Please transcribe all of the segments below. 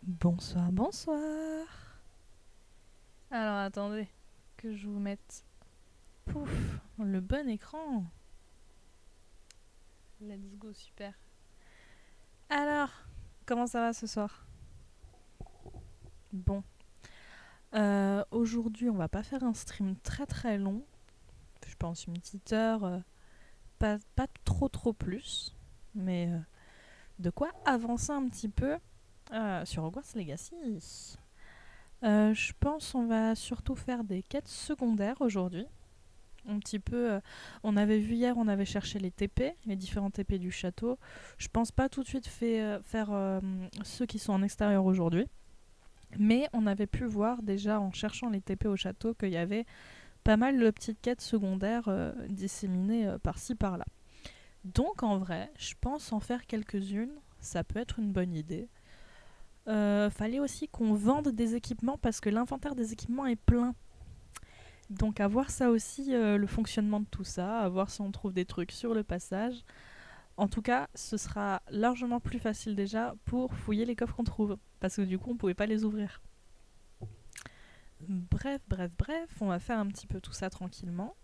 Bonsoir, bonsoir. Alors attendez que je vous mette pouf le bon écran. Let's go, super. Alors, comment ça va ce soir? Bon, aujourd'hui on va pas faire un stream très très long. Je pense une petite heure, pas trop plus, mais de quoi avancer un petit peu sur Hogwarts Legacy. Je pense on va surtout faire des quêtes secondaires aujourd'hui. Un petit peu, on avait vu hier, on avait cherché les TP, les différents TP du château. Je pense pas tout de suite faire ceux qui sont en extérieur aujourd'hui. Mais on avait pu voir déjà en cherchant les TP au château qu'il y avait pas mal de petites quêtes secondaires disséminées par-ci par-là. Donc en vrai, je pense en faire quelques-unes, ça peut être une bonne idée. Fallait aussi qu'on vende des équipements parce que l'inventaire des équipements est plein. Donc à voir ça aussi, le fonctionnement de tout ça, à voir si on trouve des trucs sur le passage. En tout cas, ce sera largement plus facile déjà pour fouiller les coffres qu'on trouve, parce que du coup on pouvait pas les ouvrir. Bref, on va faire un petit peu tout ça tranquillement.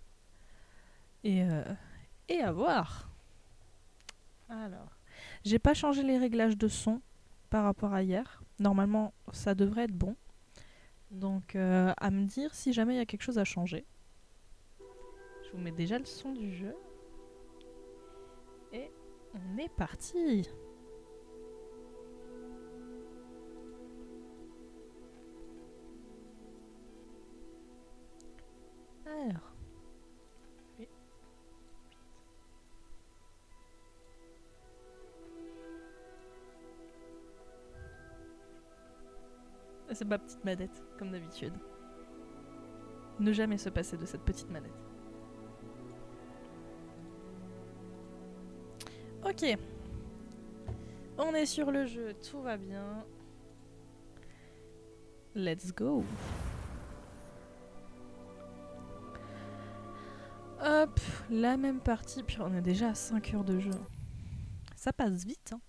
Et à voir. Alors, j'ai pas changé les réglages de son par rapport à hier. Normalement, ça devrait être bon. Donc, à me dire si jamais il y a quelque chose à changer. Je vous mets déjà le son du jeu. Et on est parti. Alors. Oui. C'est ma petite manette, comme d'habitude. Ne jamais se passer de cette petite manette. Ok. On est sur le jeu, tout va bien. Let's go. Hop, la même partie, puis on est déjà à 5 heures de jeu. Ça passe vite, hein.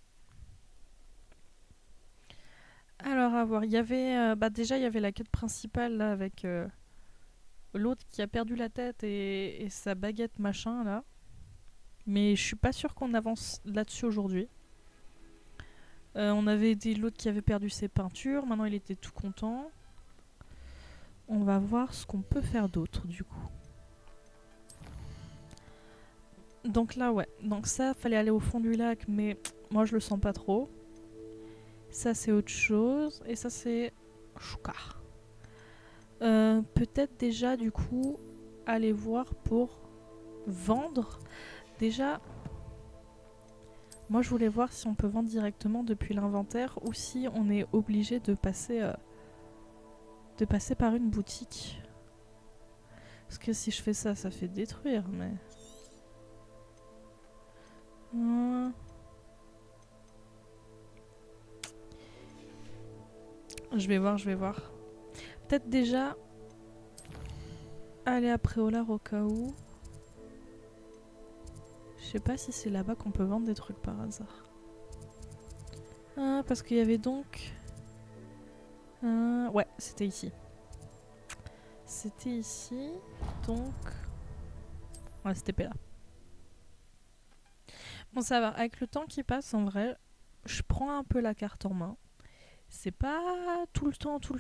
Alors à voir, il y avait déjà il y avait la quête principale là avec l'autre qui a perdu la tête et sa baguette machin là. Mais je suis pas sûre qu'on avance là-dessus aujourd'hui. On avait aidé l'autre qui avait perdu ses peintures, maintenant il était tout content. On va voir ce qu'on peut faire d'autre du coup. Donc là ouais, donc ça fallait aller au fond du lac mais moi je le sens pas trop. Ça c'est autre chose et ça c'est Choukar. Peut-être déjà du coup aller voir pour vendre. Déjà, moi je voulais voir si on peut vendre directement depuis l'inventaire ou si on est obligé de passer par une boutique. Parce que si je fais ça, ça fait détruire, mais... Je vais voir. Peut-être déjà aller à Préolard au cas où. Je sais pas si c'est là-bas qu'on peut vendre des trucs par hasard. Ah, parce qu'il y avait donc... ouais, c'était ici. C'était ici, donc... Ouais, c'était là. Bon, ça va. Avec le temps qui passe, en vrai, je prends un peu la carte en main. C'est pas tout le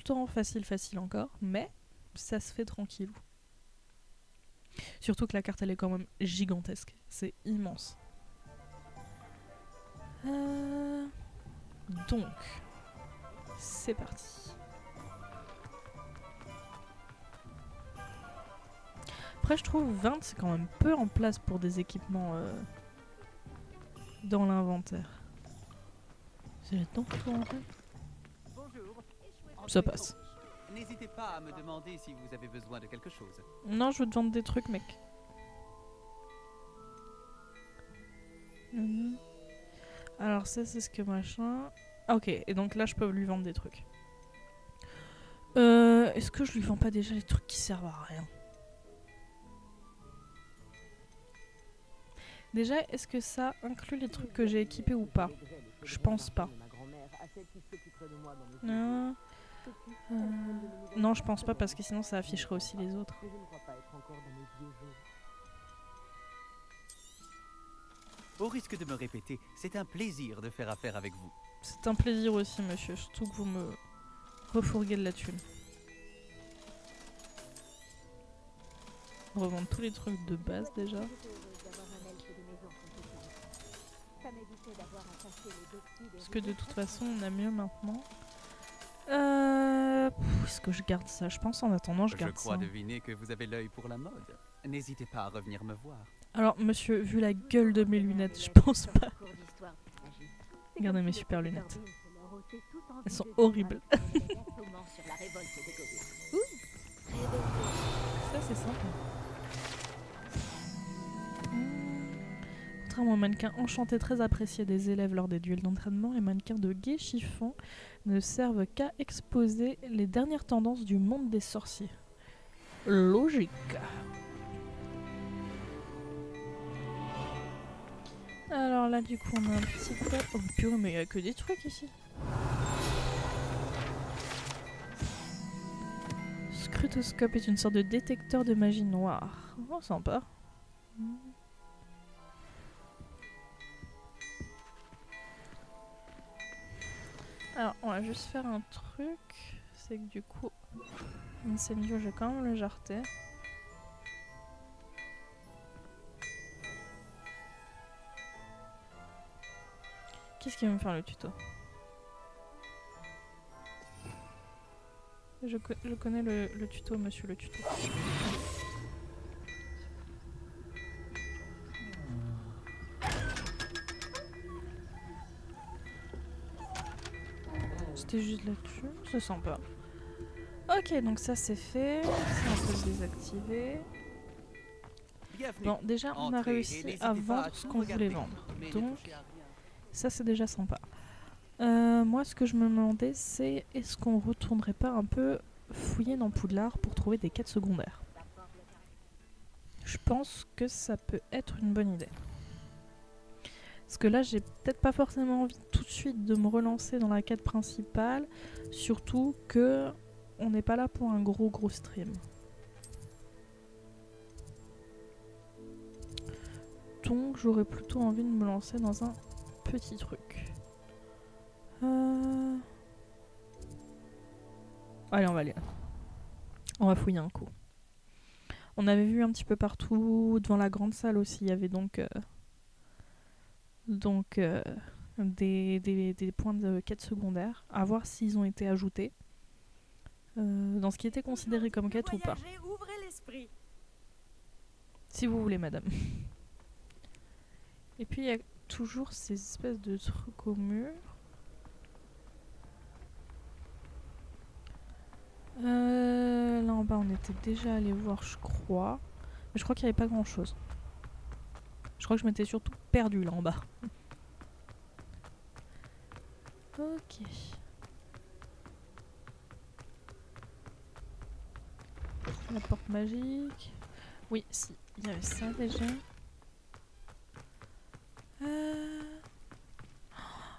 temps facile encore, mais ça se fait tranquillou. Surtout que la carte, elle est quand même gigantesque. C'est immense. Donc, c'est parti. Après, je trouve 20, c'est quand même peu en place pour des équipements dans l'inventaire. C'est là-dedans pour en fait. Bonjour. Ça passe. N'hésitez pas à me demander si vous avez besoin de quelque chose. Non, je veux te vendre des trucs, mec. Alors ça, c'est ce que machin... Ah, ok, et donc là, je peux lui vendre des trucs. Est-ce que je lui vends pas déjà les trucs qui servent à rien? Déjà, est-ce que ça inclut les trucs que j'ai équipés ou pas? Je pense pas. à celle qui s'occuperait de moi dans mes vieux Ah, jours. Depuis, euh, elle me donne de mes nouvelles Non, je chaque pense pas semaine. parce que sinon ça afficherait aussi les autres. Mais je ne crois pas être encore dans mes vieux jours. Au risque de me répéter, c'est un plaisir de faire affaire avec vous. C'est un plaisir aussi, monsieur, surtout que vous me refourguez de la thune. Revendre tous les trucs de base déjà. Parce que de toute façon, on a mieux maintenant. Est-ce que je garde ça? Je pense en attendant, je Je garde crois ça. deviner que vous avez l'œil pour la mode. N'hésitez pas à revenir me voir. Alors, monsieur, vu la gueule de mes lunettes, je pense pas. Regardez mes super lunettes. Elles sont horribles. Ça, c'est sympa. Contrairement aux mannequins enchantés très appréciés des élèves lors des duels d'entraînement, les mannequins de Gai Chiffon ne servent qu'à exposer les dernières tendances du monde des sorciers. Logique. Alors là, du coup, on a un petit peu... Oh purée, mais il n'y a que des trucs ici. Scrutoscope est une sorte de détecteur de magie noire. Oh, sympa. Alors, on va juste faire un truc. C'est que du coup, Incendio, j'ai quand même le jarreté. Qu'est-ce qui va me faire le tuto? Je connais le tuto, monsieur le tuto. C'était juste là-dessus, c'est sympa. Ok, donc ça c'est fait. Ça on peut le désactiver. Bienvenue. Bon, déjà on a Entrez et réussi n'hésitez à pas vendre tout ce qu'on voulait regarder. vendre. Mais ne Donc touchez à rien. ça c'est déjà sympa. Moi ce que je me demandais c'est est-ce qu'on retournerait pas un peu fouiller dans Poudlard pour trouver des quêtes secondaires. Je pense que ça peut être une bonne idée. Parce que là j'ai peut-être pas forcément envie tout de suite de me relancer dans la quête principale. Surtout que on n'est pas là pour un gros stream. Donc j'aurais plutôt envie de me lancer dans un petit truc. Allez, on va aller. On va fouiller un coup. On avait vu un petit peu partout, devant la grande salle aussi, il y avait donc des points de quête secondaire, à voir s'ils ont été ajoutés dans ce qui était considéré comme quête ou pas. Si vous voulez, madame. Et puis il y a toujours ces espèces de trucs au mur. Là en bas on était déjà allé voir je crois. Mais je crois qu'il n'y avait pas grand chose. Je crois que je m'étais surtout perdue là en bas. Ok. La porte magique. Oui, si, il y avait ça déjà.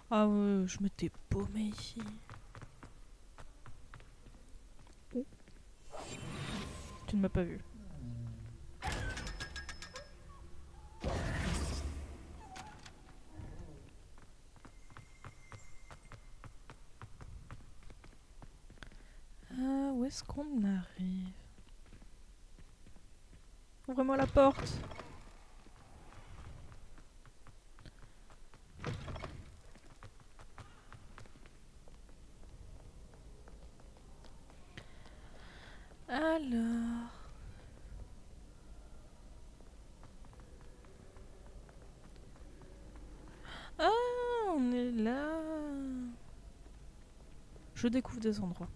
Ah ouais, je m'étais paumée ici. Oh. Tu ne m'as pas vu. Où est-ce qu'on arrive? Ouvre-moi la porte. Alors... Ah, on est là. Je découvre des endroits.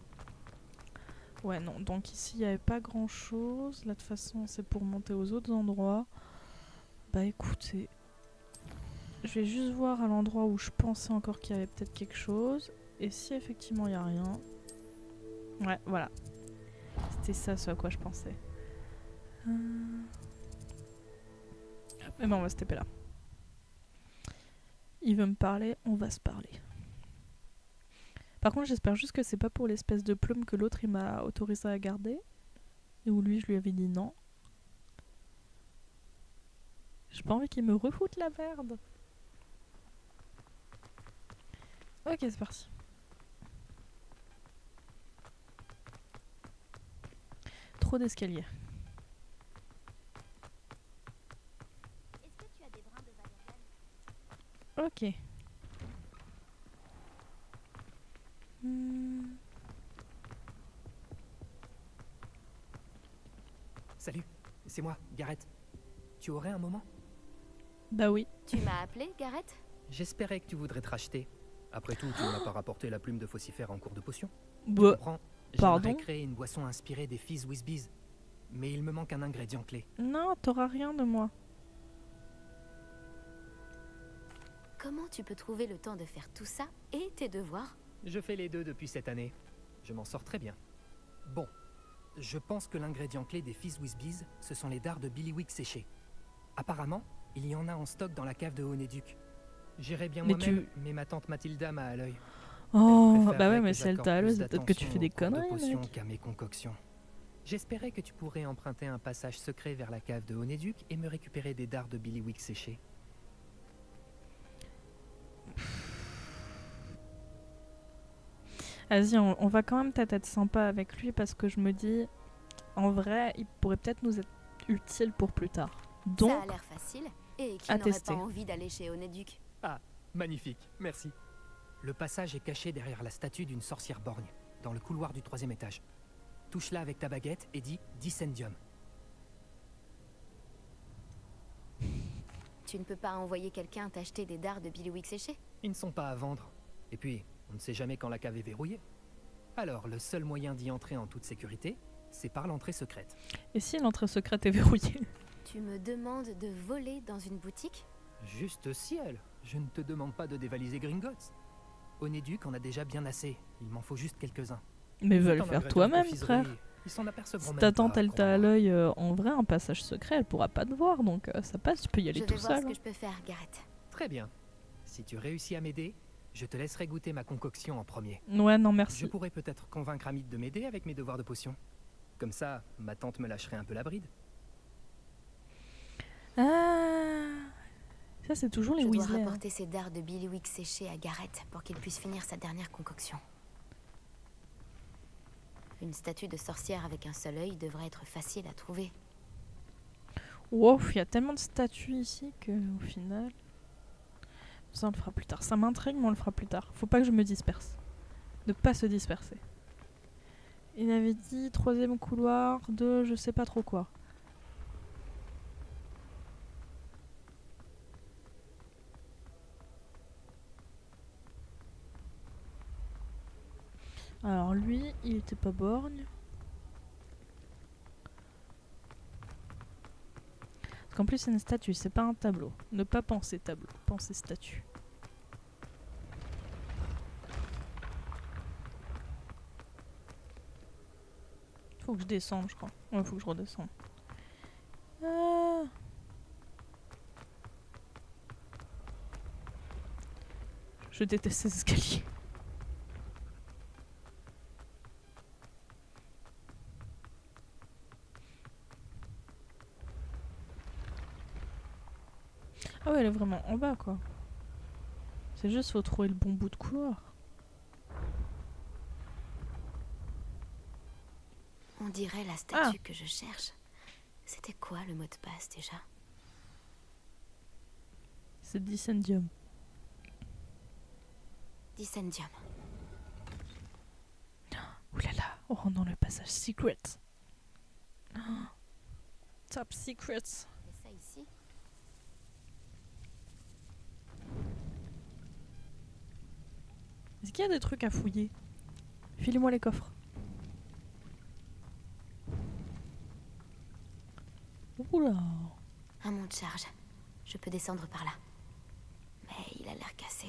Ouais, non, donc ici il n'y avait pas grand chose. Là, de toute façon, c'est pour monter aux autres endroits. Bah écoutez, je vais juste voir à l'endroit où je pensais encore qu'il y avait peut-être quelque chose. Et si effectivement il n'y a rien. Ouais, voilà. C'était ça ce à quoi je pensais. Mais bon, on va se taper là. Il veut me parler, on va se parler. Par contre, j'espère juste que c'est pas pour l'espèce de plume que l'autre il m'a autorisé à garder. Et où lui, je lui avais dit non. J'ai pas envie qu'il me refoute la merde. Ok, c'est parti. Trop d'escaliers. Est-ce que tu as des brins de valériane? Ok. Hmm. Salut, c'est moi, Gareth. Tu aurais un moment? Bah oui. Tu m'as appelé, Gareth? J'espérais que tu voudrais te racheter. Après tout, tu ne m'as pas rapporté la plume de faucifère en cours de potion. Bah, Comprends, pardon. j'aimerais créer une boisson inspirée des Fizz Whizbees. Mais il me manque un ingrédient clé. non, t'auras rien de moi. Comment tu peux trouver le temps de faire tout ça et tes devoirs? Je fais les deux depuis cette année. Je m'en sors très bien. Bon, je pense que l'ingrédient clé des Fizz Whizbees, ce sont les dards de Billywick séchés. Apparemment, il y en a en stock dans la cave de Honeduc. J'irai bien Mais moi-même, mais ma tante Mathilda m'a à l'œil. Oh, Elle bah préférerait ouais, que mais si elle j'accorde t'a à plus l'œil, c'est peut-être que tu d'attention fais des aux cours de conneries, potions mec. qu'à mes concoctions. J'espérais que tu pourrais emprunter un passage secret vers la cave de Honeduc et me récupérer des dards de Billywick séchés. Vas-y, on va quand même peut-être être sympa avec lui parce que je me dis, en vrai, il pourrait peut-être nous être utile pour plus tard. Donc, Ça a l'air facile. Et qui à n'aurait tester. pas envie d'aller chez Honeduc? Ah, magnifique, merci. Le passage est caché derrière la statue d'une sorcière borgne, dans le couloir du 3e étage. Touche-la avec ta baguette et dis Dissendium. Tu ne peux pas envoyer quelqu'un t'acheter des dards de Billywick séchés? Ils ne sont pas à vendre. Et puis, on ne sait jamais quand la cave est verrouillée. Alors, le seul moyen d'y entrer en toute sécurité, c'est par l'entrée secrète. et si l'entrée secrète est verrouillée? Tu me demandes de voler dans une boutique? Juste ciel, je ne te demande pas de dévaliser Gringotts. Honeduc en a déjà bien assez, il m'en faut juste quelques-uns. Mais va C'est le un faire ingrédient de toi-même, confiserie, frère. Ils s'en apercevront Si même ta pas, tante elle t'a à crois-moi. l'œil, en vrai, un passage secret, elle pourra pas te voir, donc ça passe, tu peux y aller Je vais tout voir seul. ce que je peux faire, Gareth. Très bien. Si tu réussis à m'aider, je te laisserai goûter ma concoction en premier. Ouais, non, Je merci. pourrais peut-être convaincre Amit de m'aider avec mes devoirs de potion. Comme ça, ma tante me lâcherait un peu la bride. Ah, ça c'est toujours les Je dois Weasley. hein. rapporter ces dards de Billywick séchés à Gareth pour qu'il puisse finir sa dernière concoction. Une statue de sorcière avec un seul œil devrait être facile à trouver. Wow, il y a tellement de statues ici que au final. Ça on le fera plus tard. Ça m'intrigue, mais on le fera plus tard. Faut pas que je me disperse. Ne pas se disperser. Il avait dit 3e couloir de je sais pas trop quoi. Alors lui, il était pas borgne. Parce qu'en plus c'est une statue, c'est pas un tableau. Ne pas penser tableau, penser statue. Faut que je descende, je crois. Ouais, faut que je redescende. Ah. Je déteste ces escaliers. Ah ouais, elle est vraiment en bas, quoi. C'est juste, faut trouver le bon bout de couloir. On dirait la statue que je cherche. C'était quoi le mot de passe déjà? C'est Dissendium. Dissendium. Ouh là là, on rentre dans le passage secret. Oh, top secret. Et ça ici? Est-ce qu'il y a des trucs à fouiller? Filez-moi les coffres. Oula. Un monte charge. Je peux descendre par là. Mais il a l'air cassé.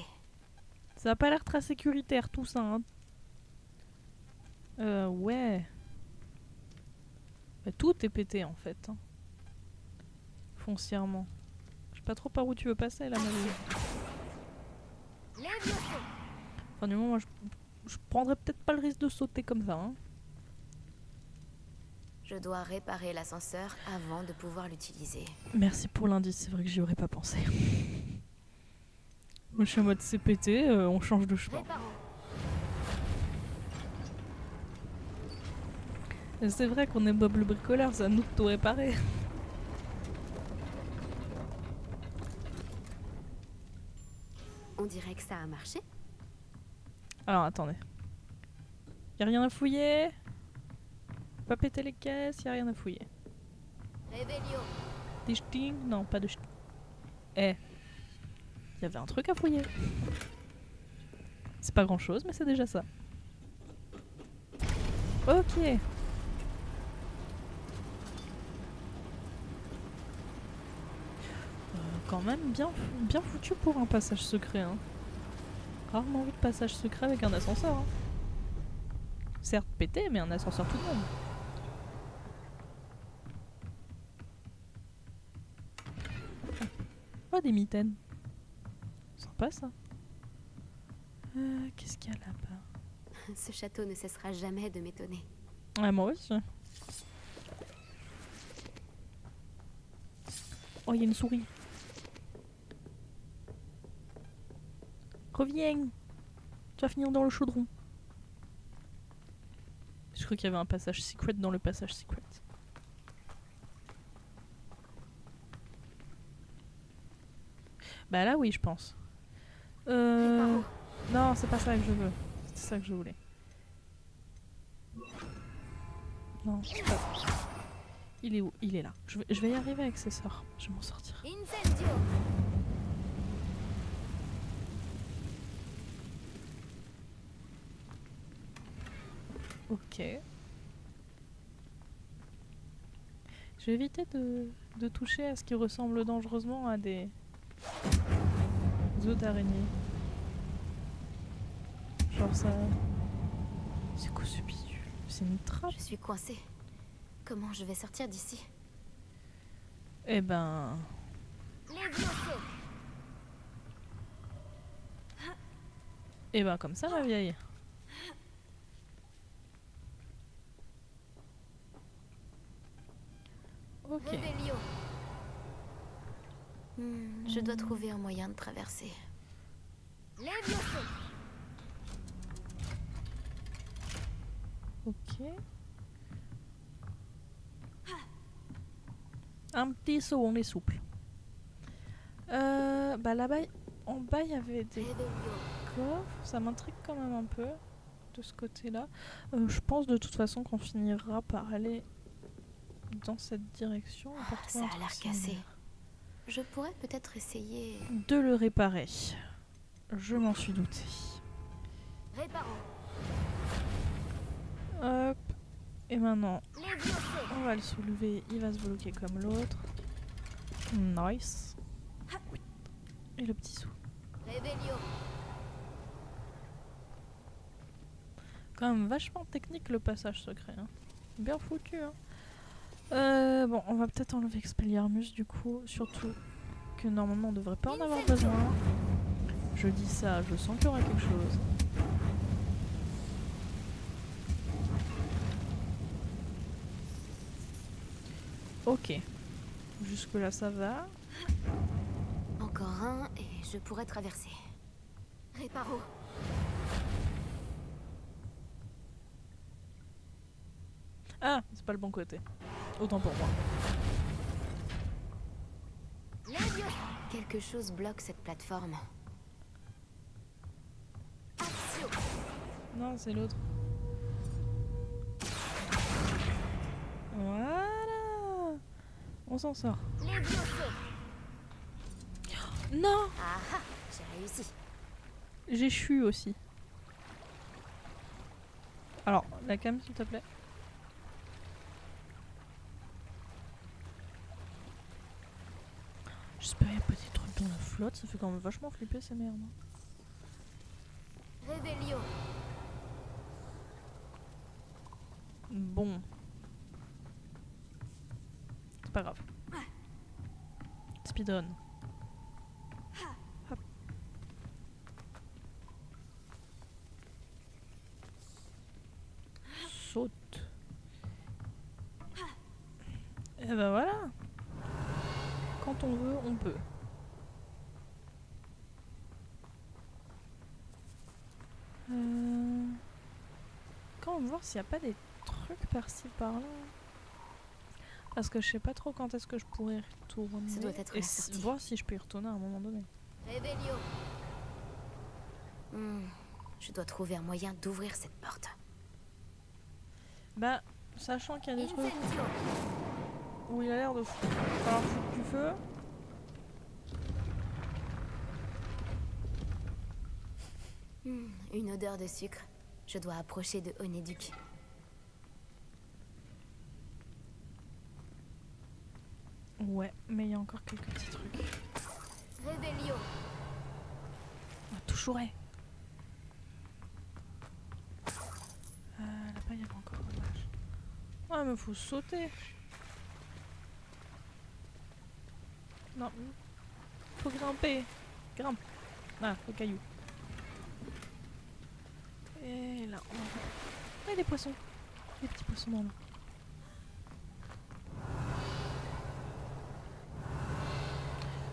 Ça a pas l'air très sécuritaire tout ça. Hein. Ouais. Bah, tout est pété en fait. Hein. Foncièrement. Je sais pas trop par où tu veux passer là, Marie. Enfin, du moment, moi, je prendrais peut-être pas le risque de sauter comme ça. Hein. Je dois réparer l'ascenseur avant de pouvoir l'utiliser. Merci pour l'indice, c'est vrai que j'y aurais pas pensé. Moi je suis en mode CPT, on change de chemin. Réparons. Et c'est vrai qu'on est Bob le bricoleur, c'est à nous de tout réparer. On dirait que ça a marché. Alors attendez. Y'a rien à fouiller? Pas péter les caisses, y'a rien à fouiller. Réveillon. Des ch'tings? Non, pas de ch'tings. Eh. Il y avait un truc à fouiller. C'est pas grand chose, mais c'est déjà ça. Ok. Quand même bien foutu pour un passage secret. Hein. Rarement vu de passage secret avec un ascenseur. Hein. Certes pété, mais un ascenseur tout de même. Oh, des mitaines. Sympa ça. Qu'est-ce qu'il y a là-bas? Ce château ne cessera jamais de m'étonner. Ouais, moi aussi. Oh, il y a une souris. Reviens. Tu vas finir dans le chaudron. Je crois qu'il y avait un passage secret dans le passage secret. Bah là oui je pense. Non c'est pas ça que je veux. C'est ça que je voulais. Non c'est pas ça. Il est où? Il est là. Je vais y arriver avec ses sorts. Je vais m'en sortir. Incendio. Ok. Je vais éviter de toucher à ce qui ressemble dangereusement à des œufs d'araignée. Genre ça... C'est quoi ce bidule? C'est une trappe? Je suis coincée. Comment je vais sortir d'ici? Eh ben... Eh ben comme ça ma vieille. Ok. Je dois trouver un moyen de traverser. Ok. Un petit saut, on est souple. Bah là-bas, en bas il y avait des coffres. Ça m'intrigue quand même un peu de ce côté-là. Je pense de toute façon qu'on finira par aller dans cette direction. Ça a l'air cassé. Je pourrais peut-être essayer... De le réparer. Je m'en suis douté. Réparons. Hop. Et maintenant, on va le soulever. Il va se bloquer comme l'autre. Nice. Et le petit saut. Quand même vachement technique le passage secret. Hein. Bien foutu. Hein. Bon, on va peut-être enlever Expelliarmus du coup. Surtout que normalement on devrait pas en avoir besoin. Je dis ça, je sens qu'il y aura quelque chose. Ok. Jusque là ça va. Encore un et je pourrais traverser. Réparo. Ah, c'est pas le bon côté. Autant pour moi. Quelque chose bloque cette plateforme. Non, c'est l'autre. Voilà. On s'en sort. Non, Ah ah, j'ai réussi. j'ai chu aussi. Alors, la cam s'il te plaît. J'espère qu'il n'y a pas des trucs dans la flotte, ça fait quand même vachement flipper ces merdes. Réveillon. Bon. C'est pas grave. Speedrun. Hop. Et bah voilà. Quand on veut, on peut. Quand on va voir s'il n'y a pas des trucs par-ci par-là. Parce que je sais pas trop quand est-ce que je pourrais y retourner. Ça doit être et la sortie. voir si je peux y retourner à un moment donné. Revelio. Je dois trouver un moyen d'ouvrir cette porte. Bah, sachant qu'il y a des trucs Incendio. où il a l'air de falloir foutre du feu. Une odeur de sucre. Je dois approcher de Onéduc. Ouais, mais il y a encore quelques petits trucs. Revelio. Ah, toucherait. Là-bas, il y avait encore un dommage. Ah, mais faut sauter. Non, faut grimper. Grimpe. Ah, le caillou. Et là, on va... Ah, des poissons. Des petits poissons dans l'eau.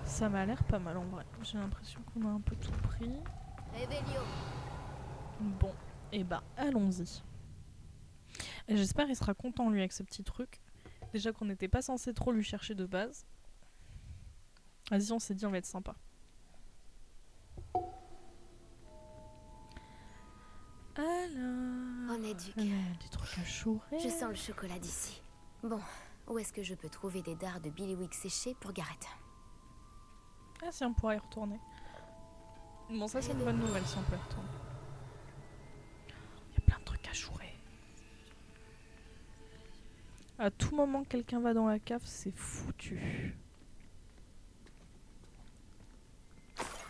Ça m'a l'air pas mal en vrai. J'ai l'impression qu'on a un peu tout pris. Revelio. Bon, et bah allons-y. Et j'espère qu'il sera content lui avec ce petit truc. Déjà qu'on n'était pas censé trop lui chercher de base. Vas-y, on s'est dit on va être sympa. Alors... Onéduc. des trucs à chourer. Je sens le chocolat d'ici. Bon, où est-ce que je peux trouver des dards de Billywick séchés pour Gareth? Ah si, on pourra y retourner. Bon, ça c'est une bonne nouvelle si on peut y retourner. Il y a plein de trucs à chourer. À tout moment que quelqu'un va dans la cave, c'est foutu.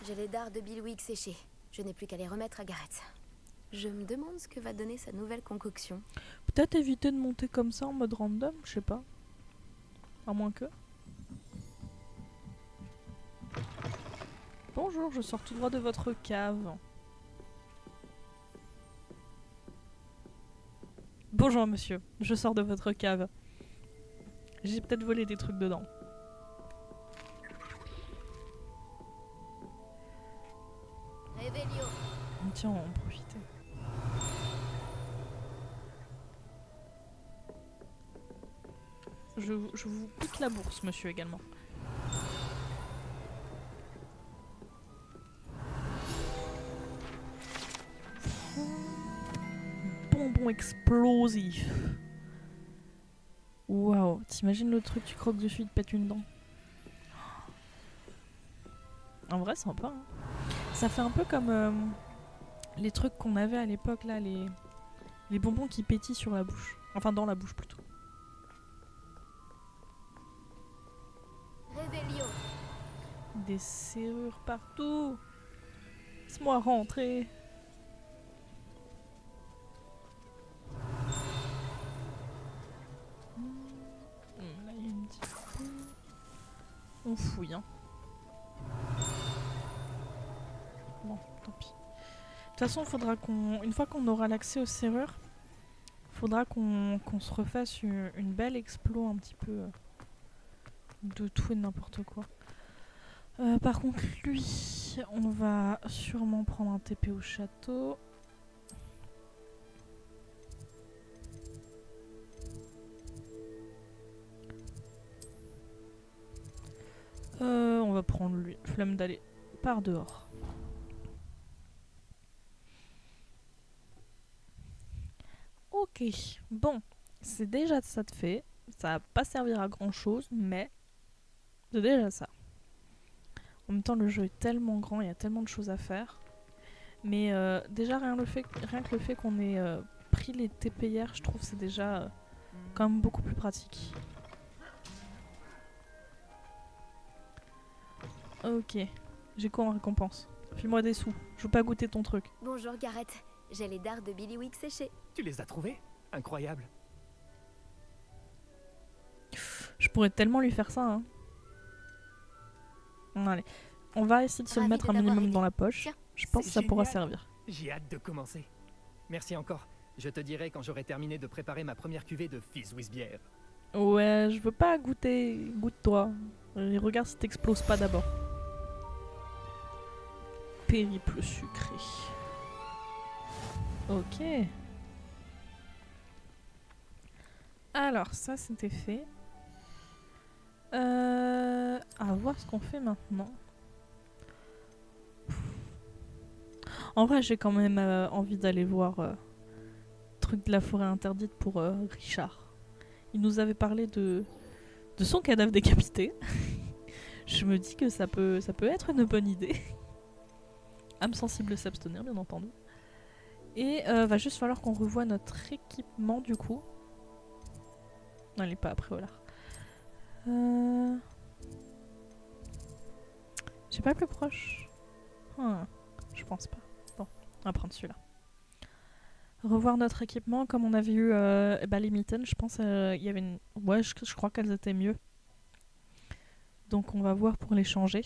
J'ai les dards de Billywick séchés. Je n'ai plus qu'à les remettre à Gareth. Je me demande ce que va donner sa nouvelle concoction. Peut-être éviter de monter comme ça en mode random, je sais pas. À moins que... Bonjour, je sors tout droit de votre cave. Bonjour monsieur, je sors de votre cave. J'ai peut-être volé des trucs dedans. Revelio. Tiens, on va en profiter. Je vous pique la bourse, monsieur, également. Bonbon explosif. Waouh, t'imagines le truc, tu croques dessus, il te pète une dent. En vrai, sympa. Hein. Ça fait un peu comme les trucs qu'on avait à l'époque, là, les bonbons qui pétillent sur la bouche. Enfin, dans la bouche plutôt. Revelio. Des serrures partout. Laisse-moi rentrer. Là, il y a une petite... On fouille, hein. Bon, tant pis. De toute façon, faudra qu'on... Une fois qu'on aura l'accès aux serrures, faudra qu'on se refasse une belle explo un petit peu de tout et n'importe quoi. Par contre, lui, on va sûrement prendre un TP au château. On va prendre lui. Flemme d'aller par dehors. Ok, bon, c'est déjà ça de fait. Ça va pas servir à grand chose, mais c'est déjà ça. En même temps, le jeu est tellement grand, il y a tellement de choses à faire. Mais déjà, rien que le fait qu'on ait pris les TP hier, je trouve que c'est déjà quand même beaucoup plus pratique. Ok, j'ai quoi en récompense? File-moi des sous, je veux pas goûter ton truc. Bonjour Gareth. J'ai les dards de Billywick séchés. Tu les as trouvés? Incroyable. Je pourrais tellement lui faire ça, hein. Bon, allez, on va essayer de se le Ravi mettre de un t'avoir minimum aidé. dans la poche. Tiens, Je pense que ça c'est pourra génial. servir. J'ai hâte de commencer. Merci encore. Je te dirai quand j'aurai terminé de préparer ma première cuvée de Fizz with bière. Ouais, je veux pas goûter. Goûte-toi. Et regarde si t'exploses pas d'abord. Périple sucré. Ok. Alors, ça c'était fait. À voir ce qu'on fait maintenant. En vrai, j'ai quand même envie d'aller voir truc de la forêt interdite pour Richard. Il nous avait parlé de son cadavre décapité. Je me dis que ça peut être une bonne idée. Âme sensible s'abstenir, bien entendu. Et va juste falloir qu'on revoie notre équipement du coup. Non, elle est pas après, voilà. J'ai pas plus proche. Je pense pas. Bon, on va prendre celui-là. Revoir notre équipement, comme on avait eu les mitaines, je pense il y avait une... Ouais, je crois qu'elles étaient mieux. Donc on va voir pour les changer.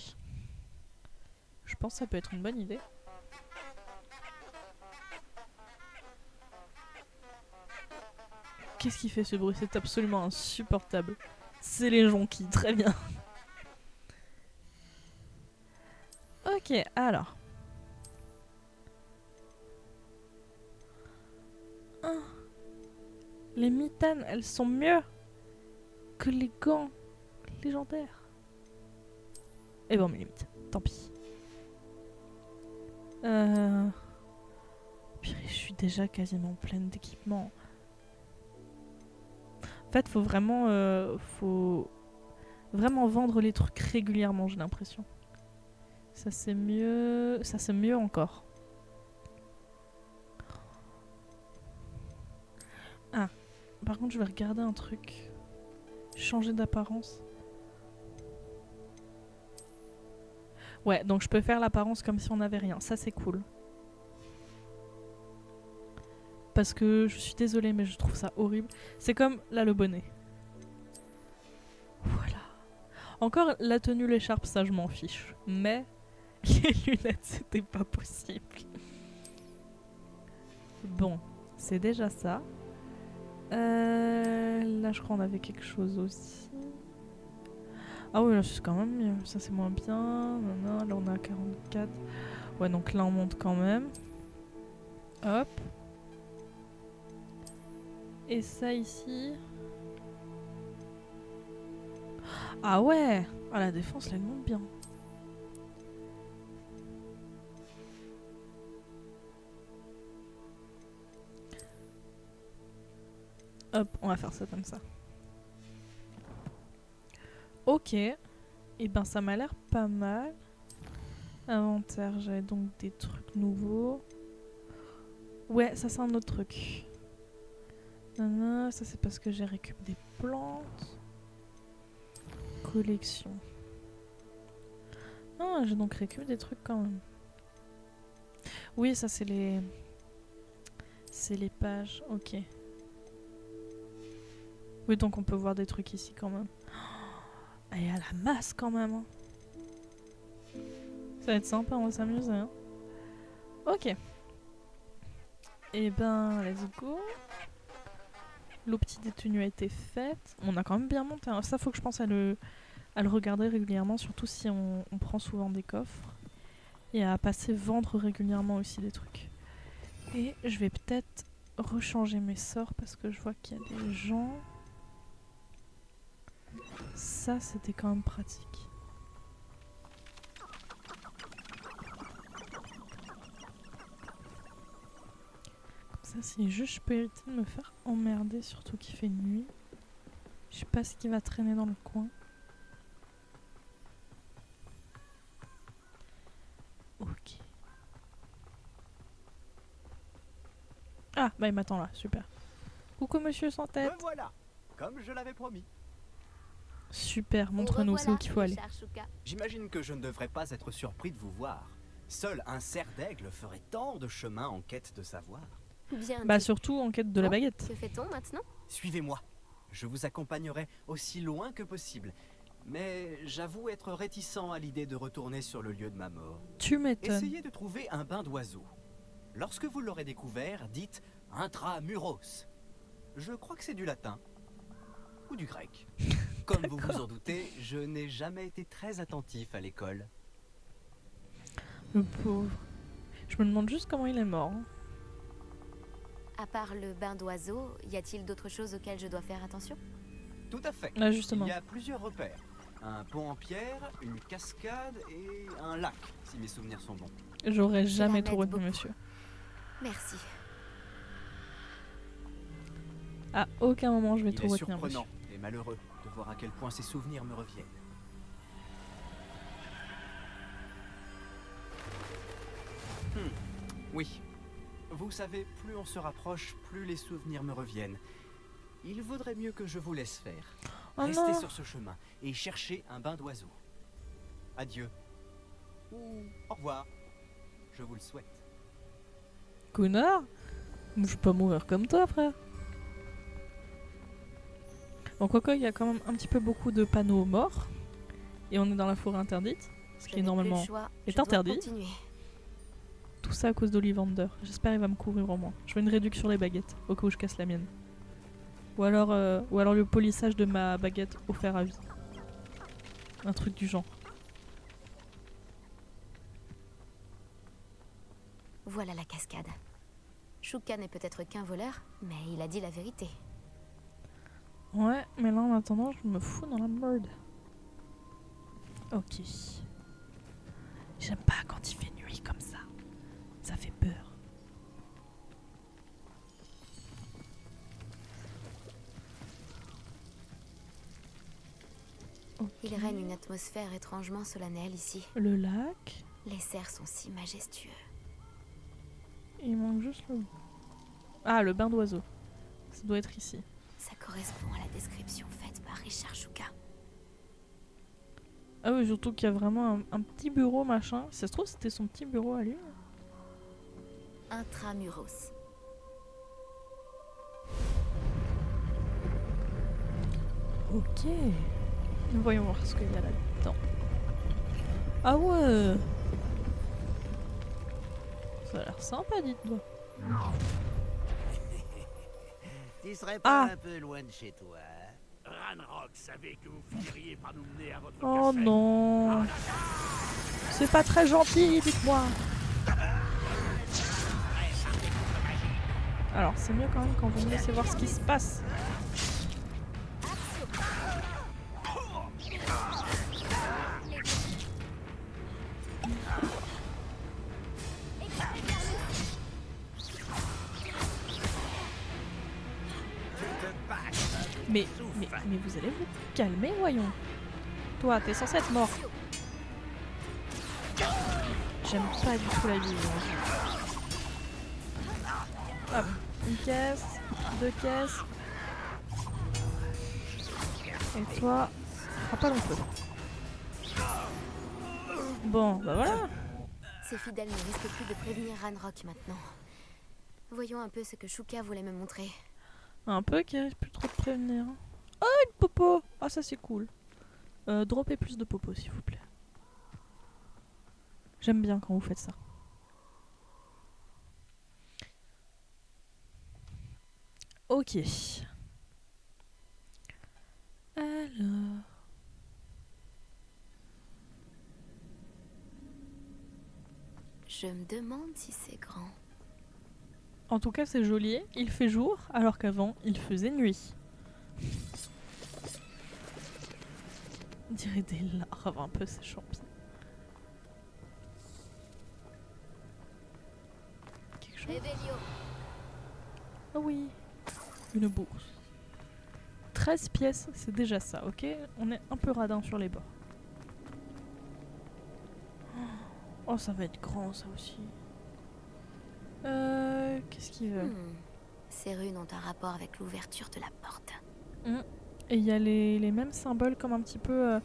Je pense que ça peut être une bonne idée. Qu'est-ce qui fait ce bruit? C'est absolument insupportable. C'est les jonquilles, très bien. Ok, alors. Les mitaines, elles sont mieux que les gants légendaires. Eh ben, on met les mitaines, tant pis. Purée, je suis déjà quasiment pleine d'équipements. En fait, faut vraiment vendre les trucs régulièrement, j'ai l'impression. Ça c'est mieux. Ça c'est mieux encore. Ah, par contre, je vais regarder un truc. Changer d'apparence. Ouais, donc je peux faire l'apparence comme si on n'avait rien. Ça c'est cool. Parce que je suis désolée, mais je trouve ça horrible. C'est comme là le bonnet. Voilà. Encore la tenue, l'écharpe, ça je m'en fiche. Mais les lunettes, c'était pas possible. Bon, c'est déjà ça. Là, je crois qu'on avait quelque chose aussi. Ah oui, là c'est quand même mieux. Ça c'est moins bien. Non, là on est à 44. Ouais, donc là on monte quand même. Hop. Et ça ici. Ah ouais. Ah, la défense, là, elle monte bien. Hop, on va faire ça comme ça. Ok. Et ben ça m'a l'air pas mal. Inventaire, j'avais donc des trucs nouveaux. Ouais, ça c'est un autre truc. Ça c'est parce que j'ai récupéré des plantes. Collection. Ah, j'ai donc récupéré des trucs quand même. Oui, ça c'est les... C'est les pages, ok. Oui, donc on peut voir des trucs ici quand même. Oh, il y a la masse quand même. Hein. Ça va être sympa, on va s'amuser. Hein. Ok. Et ben, let's go. L'eau petite détenue a été faite. On a quand même bien monté. Hein. Ça, faut que je pense à le regarder régulièrement, surtout si on prend souvent des coffres. Et à passer vendre régulièrement aussi des trucs. Et je vais peut-être rechanger mes sorts parce que je vois qu'il y a des gens. Ça, c'était quand même pratique. Comme ça, si juste je peux éviter de me faire emmerder, surtout qu'il fait nuit. Je sais pas ce qui va traîner dans le coin. Ok. Ah, bah il m'attend là, super. Coucou monsieur sans tête. Me voilà, comme je l'avais promis. Super, montre-nous c'est où qu'il faut aller. J'imagine que je ne devrais pas être surpris de vous voir. Seul un cerf d'aigle ferait tant de chemin en quête de savoir. Bien Bah dit. surtout en quête de la Bon, baguette. Que fait-on maintenant? Suivez-moi. Je vous accompagnerai aussi loin que possible. Mais j'avoue être réticent à l'idée de retourner sur le lieu de ma mort. Tu m'étonnes. Essayez de trouver un bain d'oiseau. Lorsque vous l'aurez découvert, dites intramuros. Je crois que c'est du latin. ou du grec. Comme vous vous D'accord. en doutez, je n'ai jamais été très attentif à l'école. Le pauvre. Je me demande juste comment il est mort. Hein. À part le bain d'oiseau, y a-t-il d'autres choses auxquelles je dois faire attention? Tout à fait. Là, justement. Il y a plusieurs repères. Un pont en pierre, une cascade et un lac, si mes souvenirs sont bons. J'aurais Cela jamais m'aide tout retenu, beaucoup. monsieur. Merci. À aucun moment je vais Il tout est retenir, surprenant monsieur. et malheureux de voir à quel point ces souvenirs me reviennent. Oui. Vous savez, plus on se rapproche, plus les souvenirs me reviennent. Il vaudrait mieux que je vous laisse faire. Oh Restez non. sur ce chemin et cherchez un bain d'oiseau. Adieu. Ou au revoir. Je vous le souhaite. Connard, je vais pas mourir comme toi, frère. Bon, quoique, il y a quand même un petit peu beaucoup de panneaux morts. Et on est dans la forêt interdite. Ce Je qui est n'ai plus normalement le choix, est je dois interdit. continuer. Tout ça à cause d'Ollivander. J'espère qu'il va me courir au moins. Je fais une réduction sur les baguettes, au cas où je casse la mienne. Ou alors le polissage de ma baguette au fer à vie. Un truc du genre. Voilà la cascade. Shuka n'est peut-être qu'un voleur, mais il a dit la vérité. Ouais, mais là en attendant, je me fous dans la merde. Ok. J'aime pas quand il fait nuit comme ça. Ça fait peur. Ok. Il règne une atmosphère étrangement solennelle ici. Le lac. Les cerfs sont si majestueux. Il manque juste le... Ah, le bain d'oiseau. Ça doit être ici. Ça correspond à la description faite par Richard Shuka. Ah oui, surtout qu'il y a vraiment un petit bureau machin. Si ça se trouve, c'était son petit bureau à lui. Intramuros. Ok. Voyons voir ce qu'il y a là-dedans. Ah ouais. Ça a l'air sympa, dites-moi. Tu serais pas Ah. un peu loin de chez toi? Ranrock savait que vous finiriez par nous mener à votre Oh café. non. C'est pas très gentil, dites-moi. Alors, c'est mieux quand même quand vous me laissez voir ce qui se passe. Mais vous allez vous calmer, voyons. Toi, t'es censé être mort. J'aime pas du tout la vie. Hop, une caisse, deux caisses. Et toi, ah, pas long feu. Bon, bah voilà. Ces fidèles ne risquent plus de prévenir Ranrock maintenant. Voyons un peu ce que Shuka voulait me montrer. Un peu qui arrive plus trop de prévenir. Oh, une popo. Ah, ça c'est cool. Droppez plus de popo, s'il vous plaît. J'aime bien quand vous faites ça. Ok. Alors... Je me demande si c'est grand. En tout cas, c'est joli. Il fait jour, alors qu'avant, il faisait nuit. On dirait des larves un peu, ces champignons. Quelque chose? Ah oui, une bourse. 13 pièces, c'est déjà ça, ok? On est un peu radin sur les bords. Oh, ça va être grand, ça aussi. Qu'est-ce qu'il veut? Ces runes ont un rapport avec l'ouverture de la porte. Et il y a les mêmes symboles comme un petit peu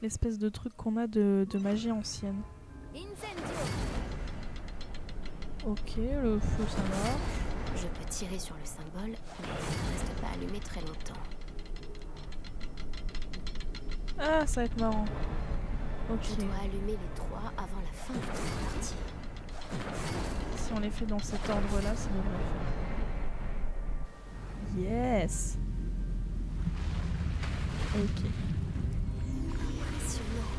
l'espèce de truc qu'on a de magie ancienne. Ok, le feu ça va. Je peux tirer sur le symbole, mais il ne reste pas allumé très longtemps. Ah, ça va être marrant. Ok, Je dois allumer les trois avant la fin de la partie. si on les fait dans cet ordre-là, ça devrait le faire. Yes! Ok. Impressionnant.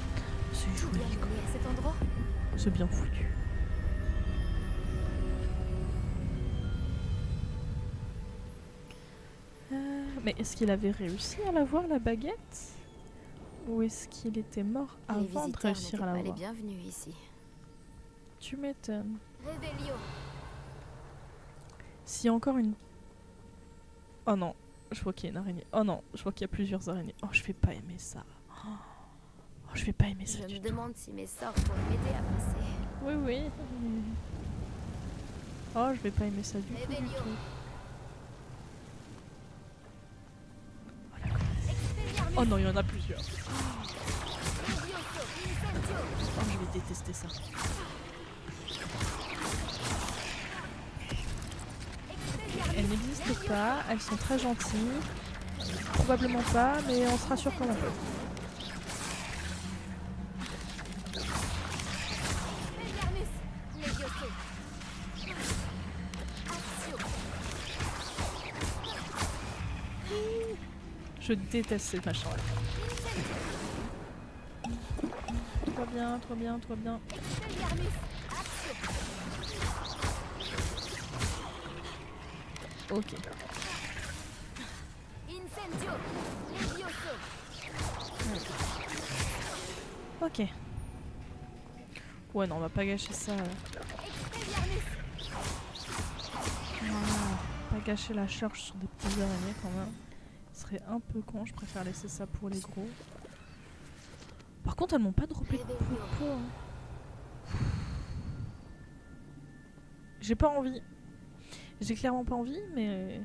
C'est Qui joli, a quoi. mené à cet endroit? C'est bien foutu. Mais est-ce qu'il avait réussi à l'avoir, la baguette? Ou est-ce qu'il était mort Les avant de visiteurs n'étaient réussir à pas les l'avoir? bienvenus ici. Tu m'étonnes. Réveillon. S'il y a encore une... Oh non, je vois qu'il y a une araignée. Oh non, je vois qu'il y a plusieurs araignées. Oh, je vais pas aimer ça. Oh, je vais pas aimer ça Je du me tout. demande si mes sorts pourraient m'aider à passer. Oui, oui. Oh, je vais pas aimer ça du tout. Du Réveillon. tout. Expelliarmus. Oh non, il y en a plusieurs. Levioso. Incendio. Oh, je vais détester ça. Expelliarmus. Elles n'existent pas, elles sont très gentilles. Probablement pas, mais on se rassure quand on peut. Expelliarmus. Levioso. Accio. Je déteste ces machins-là. Trop bien, trop bien, trop bien. Expelliarmus. Accio. Ok. Incendio. Levioso. Ok. Ouais, non, on va pas gâcher ça. Expelliarmus. Voilà. Pas gâcher la charge sur des petites araignées quand même. Ce serait un peu con, je préfère laisser ça pour les gros. Par contre, elles m'ont pas droppé de popo. Hein. J'ai pas envie. J'ai clairement pas envie, mais...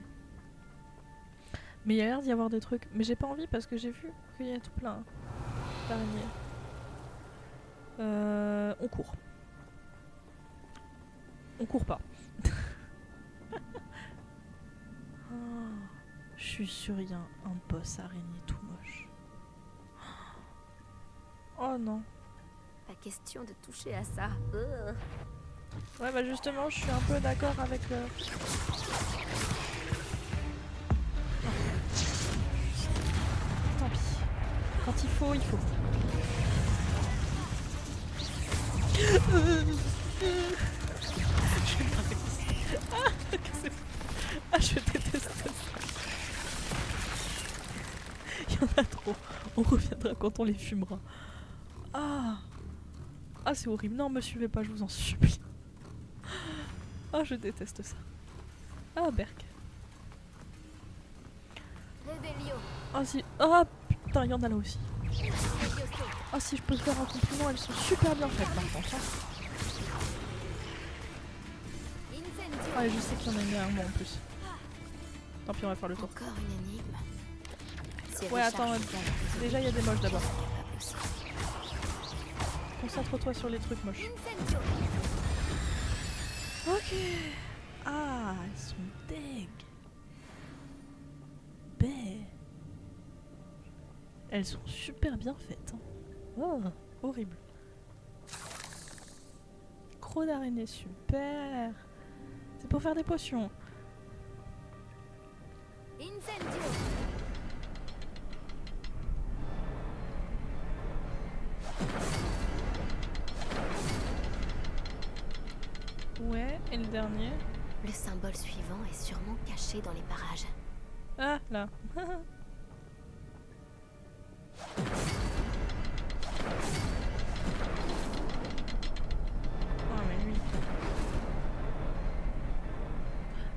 Mais il y a l'air d'y avoir des trucs. Mais j'ai pas envie parce que j'ai vu qu'il y a tout plein d'araignées. On court. On court pas. Oh, je suis sûre il y a un boss araignée tout moche. Oh non. Pas question de toucher à ça. Ouais bah justement je suis un peu d'accord avec le... Tant pis. Quand il faut, il faut. Je vais pas résister. Ah, c'est fou. Ah, je déteste ça. Il y en a trop. On reviendra quand on les fumera. Ah, ah c'est horrible. Non, me suivez pas, je vous en supplie. Ah, je déteste ça. Ah, Berk. Réveillon. Ah si. Ah putain, il y en a là aussi. Levioso. Ah si je peux te faire un compliment, elles sont super bien faites par contre. Hein. Incendio. Ah et je sais qu'il y en a une derrière moi en plus. Tant pis, on va faire le tour. Encore une énigme. Si elle Ouais, recharge attends, bien, déjà il y a des moches d'abord. pas possible. Concentre-toi sur les trucs moches. Incendio. Ok. Ah, elles sont deg. Bé. Elles sont super bien faites. Hein. Oh, horrible. Croc d'araignée, super. C'est pour faire des potions. Incendio. Ouais, et le dernier? Le symbole suivant est sûrement caché dans les parages. Ah, là. Ah, mais lui.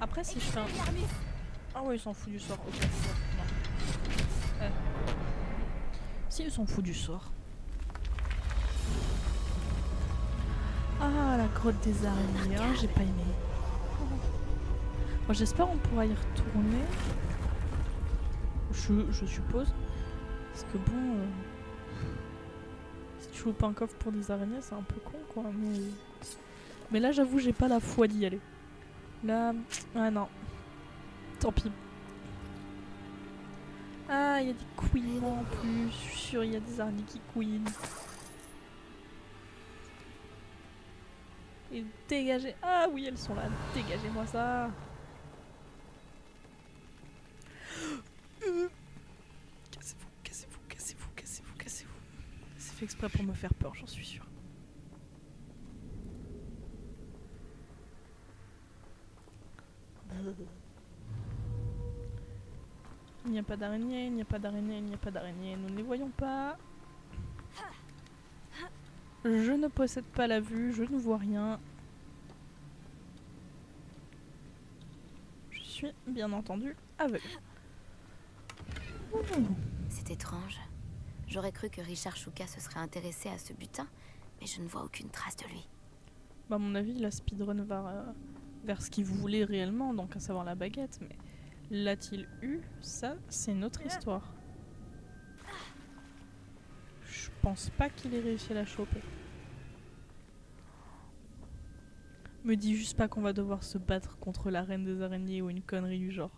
Après, si je fais un... Expelliarmus. Ah ouais, il s'en fout du sort. Ok, non. Si, il s'en fout du sort. Ah, la grotte des araignées. Ah, j'ai pas aimé. Bon, j'espère on pourra y retourner. Je suppose. Parce que bon... si tu loupes un coffre pour des araignées, c'est un peu con, quoi. Mais là, j'avoue, j'ai pas la foi d'y aller. Là... Ah non. Tant pis. Ah, il y a des couinements en plus. Je suis sûre, il y a des araignées qui couinent. Et dégagez. Ah oui, elles sont là. Dégagez-moi ça. Cassez-vous, cassez-vous. exprès pour me faire peur, j'en suis sûre. Il n'y a pas d'araignée, il n'y a pas d'araignée, il n'y a pas d'araignée. Nous ne les voyons pas. Je ne possède pas la vue, je ne vois rien. Je suis bien entendu aveugle. Ouh. C'est étrange. J'aurais cru que Richard Shuka se serait intéressé à ce butin, mais je ne vois aucune trace de lui. Bah, à mon avis, la speedrun vers ce qu'il voulait réellement, donc à savoir la baguette, mais l'a-t-il eu? Ça, c'est une autre histoire. Je pense pas qu'il ait réussi à la choper. Me dis juste pas qu'on va devoir se battre contre la reine des araignées ou une connerie du genre.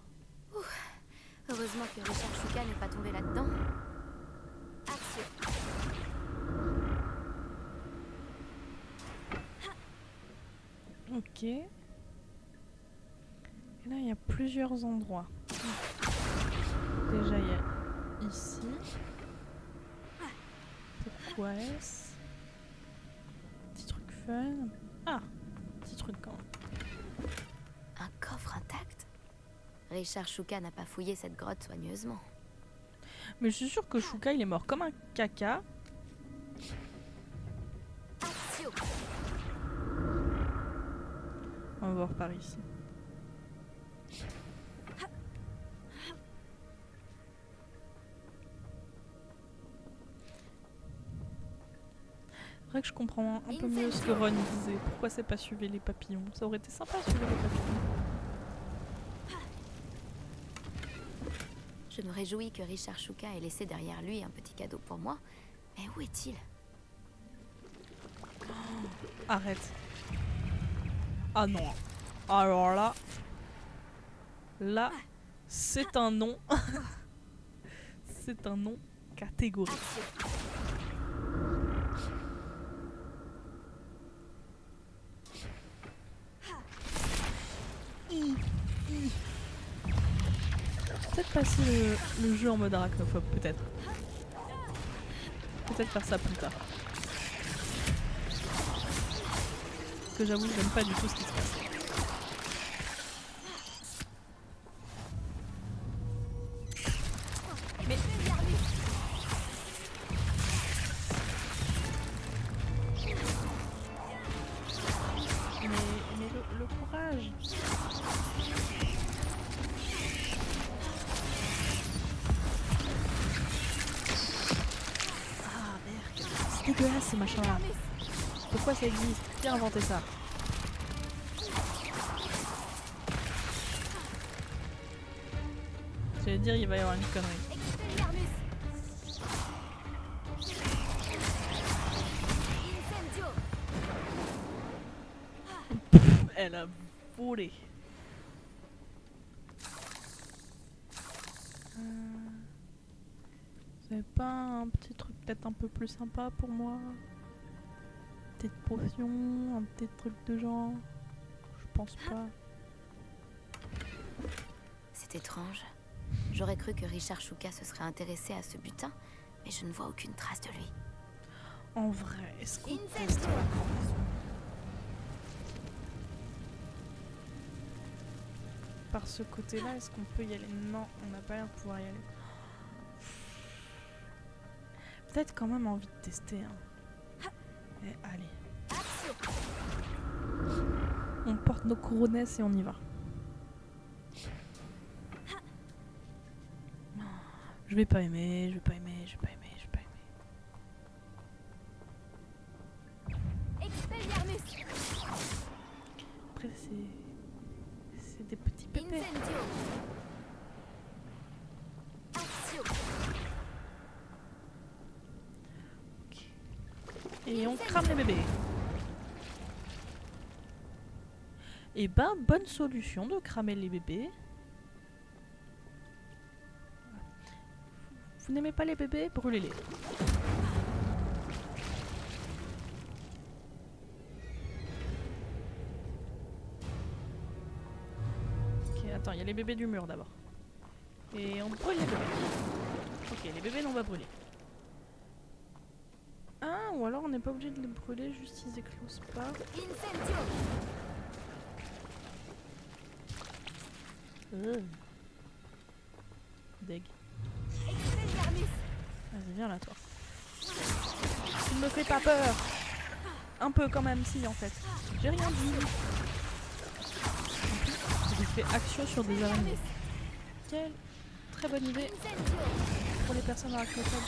Heureusement que Richard Shuka n'est pas tombé là-dedans. Action. Ok. Et là, il y a plusieurs endroits. Déjà, il y a ici. Pourquoi est-ce? Petit truc fun. Ah, petit truc quand même. Un coffre intact? Richard Shuka n'a pas fouillé cette grotte soigneusement. Mais je suis sûre que Shuka, il est mort comme un caca. Action. On va voir par ici. C'est vrai que je comprends un peu mieux ce que Ron disait. Pourquoi c'est pas suivre les papillons? Ça aurait été sympa de suivre les papillons. Je me réjouis que Richard Shuka ait laissé derrière lui un petit cadeau pour moi. Mais où est-il? Arrête. Ah non. Alors là. Là, c'est un non. C'est un non catégorique. Action. Peut-être passer le jeu en mode arachnophobe, peut-être. Peut-être faire ça plus tard. Parce que j'avoue, j'aime pas du tout ce qui se passe. Mais... Mais le courage. Ah merde, c'est dégueulasse ces machins là. Pourquoi ça existe? Qui a inventé ça? J'allais dire il va y avoir une connerie. Elle a volé. Vous avez pas un petit truc peut-être un peu plus sympa pour moi? Petite potion, un petit truc de genre? Je pense pas. C'est étrange. J'aurais cru que Richard Shuka se serait intéressé à ce butin, mais je ne vois aucune trace de lui. En vrai, est-ce qu'on teste la corde? Par ce côté-là, est-ce qu'on peut y aller? Non, on n'a pas l'air de pouvoir y aller. Peut-être quand même envie de tester. Hein. Et allez. On porte nos couronnesses et on y va. Je vais pas aimer, je vais pas aimer, je vais pas aimer, je vais pas aimer. Expelliarmus. Après c'est des petits pépés. Incendio. Action. Et on crame les bébés. Et ben, bonne solution de cramer les bébés. Vous n'aimez pas les bébés? Brûlez-les. Ok, attends, il y a les bébés du mur d'abord. Et on brûle les bébés. Ok, les bébés, on va brûler. Ah, alors on n'est pas obligé de les brûler, juste ils éclosent pas. Incendio. Deg. Expelliarmus. Vas-y, viens là, toi. Tu me fais pas peur. Un peu quand même, si, en fait. J'ai rien dit. J'ai fait action sur des araignées. Quelle très bonne idée Incendio. pour les personnes arachnophobes.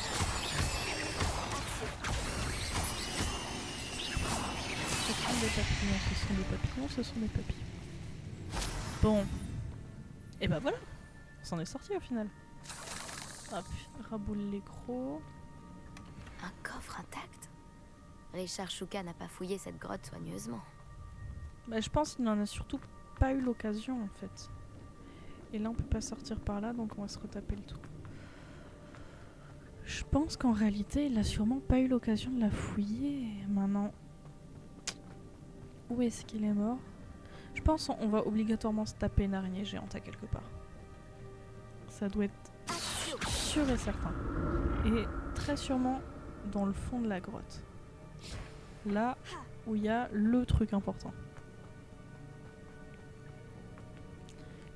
Ce sont des papillons, ce sont des papillons, ce sont des papillons. Bon. Et bah voilà. On s'en est sorti au final. Hop, raboule les crocs. Un coffre intact. Richard Shuka n'a pas fouillé cette grotte soigneusement. Bah, je pense qu'il n'en a surtout pas eu l'occasion en fait. Et là on peut pas sortir par là donc on va se retaper le tout. Je pense qu'en réalité il a sûrement pas eu l'occasion de la fouiller. Maintenant, où est-ce qu'il est mort? Je pense qu'on va obligatoirement se taper une araignée géante à quelque part. Ça doit être sûr et certain. Et très sûrement dans le fond de la grotte. Là où il y a le truc important.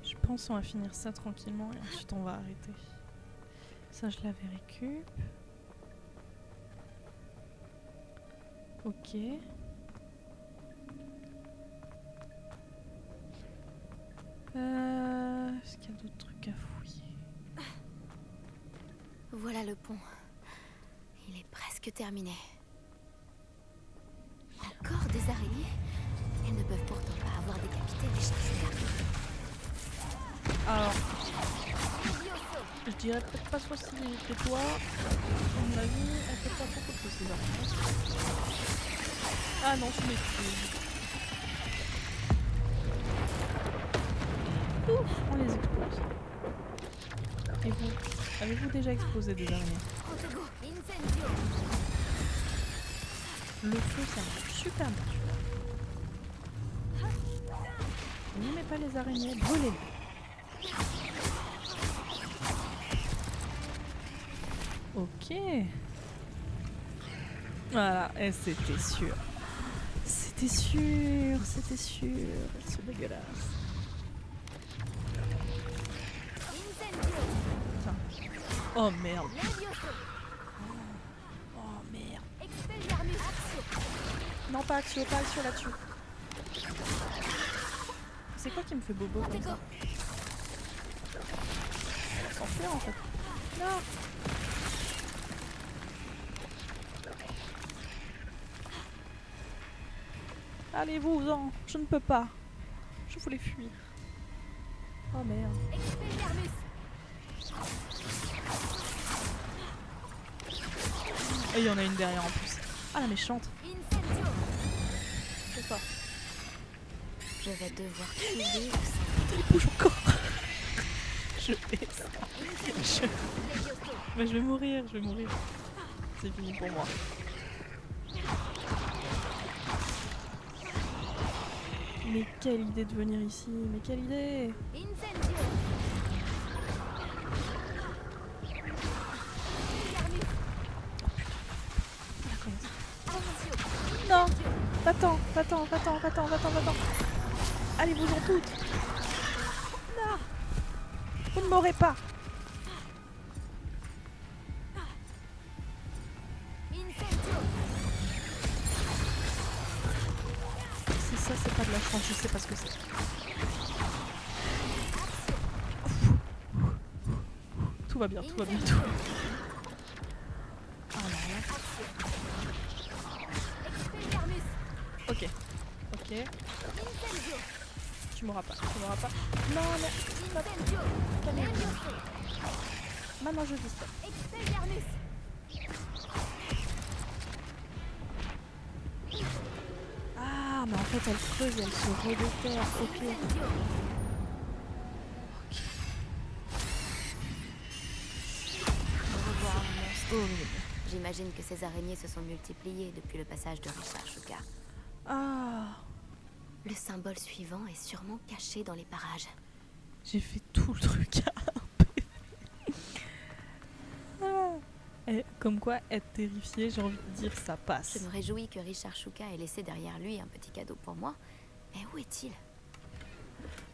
Je pense qu'on va finir ça tranquillement et ensuite on va arrêter. Ça je l'avais récup. Ok. Est-ce qu'il y a d'autres trucs à fouiller? Voilà le pont. Il est presque terminé. Encore des araignées? Elles ne peuvent pourtant pas avoir décapité Richard Shuka. Alors, je dirais peut-être pas soit que toi. À mon avis, elle fait pas beaucoup de ces araignées. Ah non, je m'excuse. Ouf, on les explose. Et vous, avez-vous déjà explosé des araignées? Protego. Incendio. Le feu, ça marche super bien. N'aimez pas les araignées, brûlez-les. Ok. Voilà, et c'était sûr. C'était sûr, c'était sûr. C'est dégueulasse. Incendio. Tiens. Oh merde. Levioso. Oh merde. Expelliarmus. Axio. Non, pas Axio là-dessus. C'est quoi qui me fait bobo comme Protego. ça? On va s'enfuir en fait. Non. Allez-vous-en, je ne peux pas. Je voulais fuir. Oh merde. Expelliarmus. Et il y en a une derrière en plus. Ah la méchante. Incendio. C'est ça. Je vais devoir tuer le sang. Il bouge encore. Je baisse. Levioso. Mais je vais mourir. C'est fini pour moi. Mais quelle idée de venir ici. Mais quelle idée. Incendio. Expelliarmus. Elle a commencé. Axio. Non. Va-t'en. Allez-vous-en toutes. Non. Vous ne m'aurez pas. Incendio. Si ça c'est pas de la chance, je sais pas ce que c'est. Tout va bien. Ah là là. Expelliarmus. Ok. Incendio. Tu m'auras pas. Non, mais Incendio. Levioso. maintenant je dis stop. Expelliarmus. Ah, mais en fait elle creuse et elle se redéterre. Ok. Incendio. Au revoir, monstre. Horrible. J'imagine que ces araignées se sont multipliées depuis le passage de Richard Shuka. Ah, Le symbole suivant est sûrement caché dans les parages. j'ai fait tout le truc à un PV. Ah. Et comme quoi, être terrifié, j'ai envie de dire, ça passe. Je me réjouis que Richard Shuka ait laissé derrière lui un petit cadeau pour moi. Mais où est-il?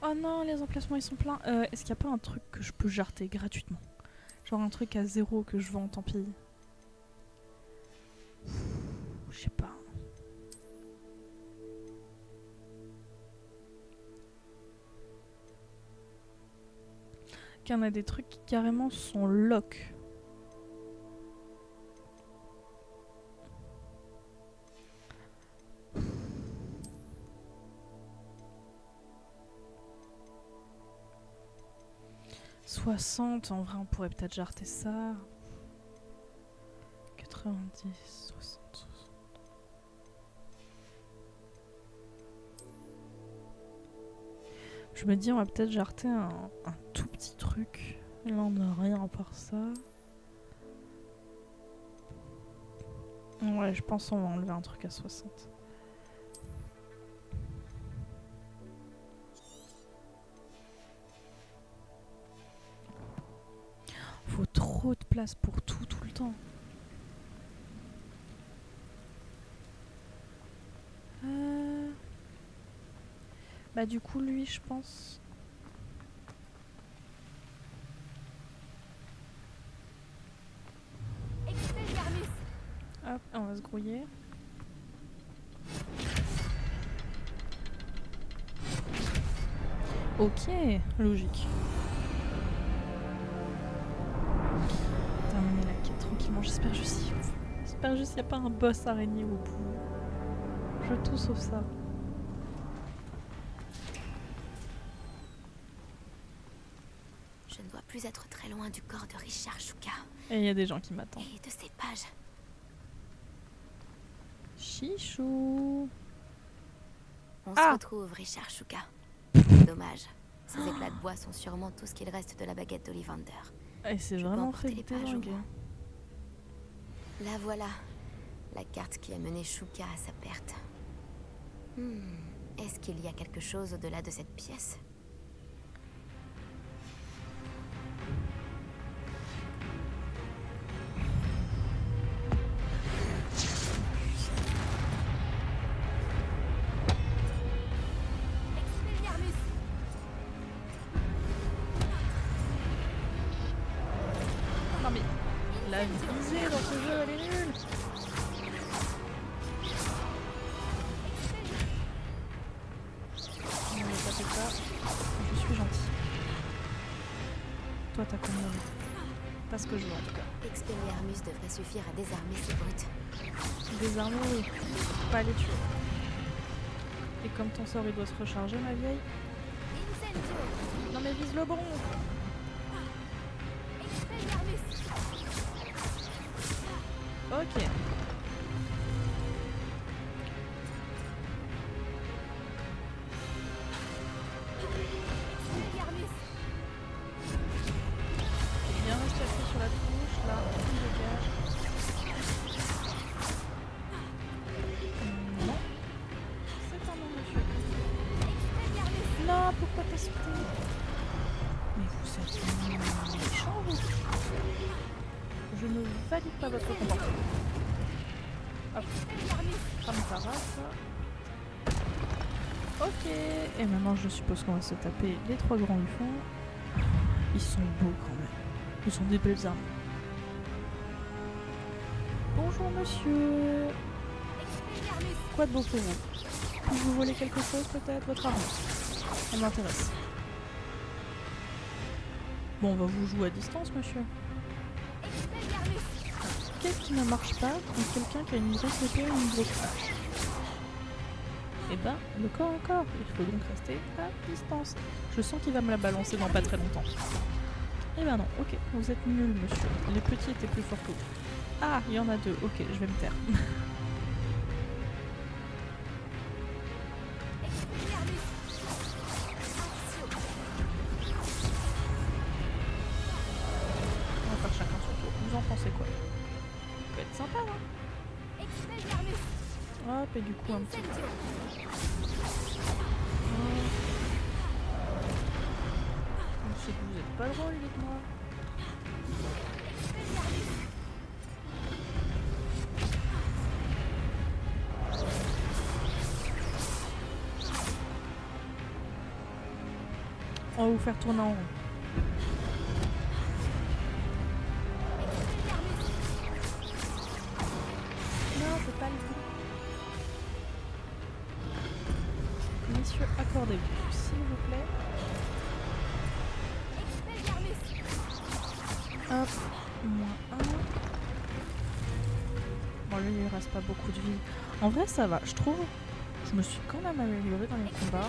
Oh non, les emplacements ils sont pleins. Est-ce qu'il n'y a pas un truc que je peux jarter gratuitement? Genre un truc à 0 que je vends, tant pis. Je sais pas. Qu'il y en a des trucs qui carrément sont lock. « 60, en vrai on pourrait peut-être jarter ça. 90, 60. Je me dis on va peut-être jarter un tout petit truc. Là on n'a rien à part ça. Ouais, je pense qu'on va enlever un truc à 60. Faut trop de place pour tout le temps. Bah du coup lui je pense... Hop, on va se grouiller. Ok, logique. Terminer la quête tranquillement, j'espère juste qu'il n'y a pas un boss araignée au bout. Je veux tout sauf ça. Je ne dois plus être très loin du corps de Richard Shuka. Et il y a des gens qui m'attendent. Et de ces pages. Chichou. On Ah se retrouve, Richard Shuka. Dommage. Ces éclats de bois sont sûrement tout ce qu'il reste de la baguette d'Ollivander. Et c'est Je peux vraiment emporter fait les pages au désinguer. moins. La voilà. La carte qui a mené Shuka à sa perte. Est-ce qu'il y a quelque chose au-delà de cette pièce? Non mais la visée dans ce jeu elle est nulle. Non mais tapez pas, je suis gentil. Toi t'as combien? Pas ce que je veux en tout cas. Expelliarmus devrait suffire à désarmer ces brutes. Désarmer oui, pas les tuer. Et comme ton sort il doit se recharger ma vieille. Non mais vise le bon. Ok. Bien rester appuyé sur la touche, là, on dégage. Non. C'est un non, monsieur. Non, pourquoi t'as sauté? Mais vous êtes méchant, vous. Je ne valide pas votre comportement. Hop. Crame ta race. Ok. Et maintenant, je suppose qu'on va se taper les 3 grands du fond. Ils sont beaux quand même. Ils sont des belles armes. Bonjour monsieur. Quoi de beau pour vous? Puis-je vous voler quelque chose peut-être? Votre arme. Elle m'intéresse. Bon, on va vous jouer à distance, monsieur. Qu'est-ce qui ne marche pas contre quelqu'un qui a une grosse épée ou une grosse hache? Eh ben, le corps encore. Il faut donc rester à distance. Je sens qu'il va me la balancer dans pas très longtemps. Eh ben non, ok, vous êtes nul, monsieur. Les petits étaient plus forts que vous. Ah, il y en a 2. Ok, je vais me taire. On va faire chacun son tour. Vous en pensez quoi? Ça peut être sympa, hein? Hop, et du coup, un petit... C'est que vous êtes pas drôle, dites-moi. On va vous faire tourner en rond. Non, c'est pas le coup. Messieurs, accordez-vous, s'il vous plaît. Hop, moins 1. Bon, lui, il reste pas beaucoup de vie. En vrai, ça va, je trouve. Je me suis quand même améliorée dans les combats.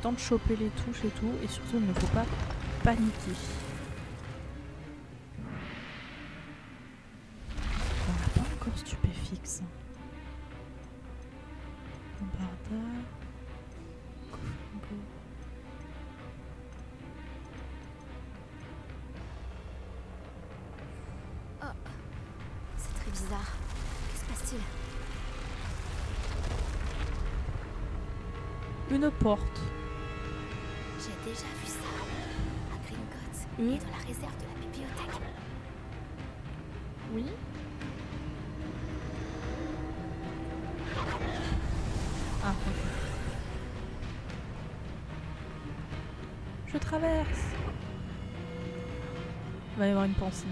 Temps de choper les touches et tout. Et surtout, il ne faut pas paniquer. On n'a pas encore stupéfixe. Bombardard. Oh, c'est très bizarre. Que se passe-t-il? Une porte. J'ai déjà vu ça à Gringotts Oui. et dans la réserve de la bibliothèque. Oui. Ah, ok. Je traverse. Il va y avoir une pensée.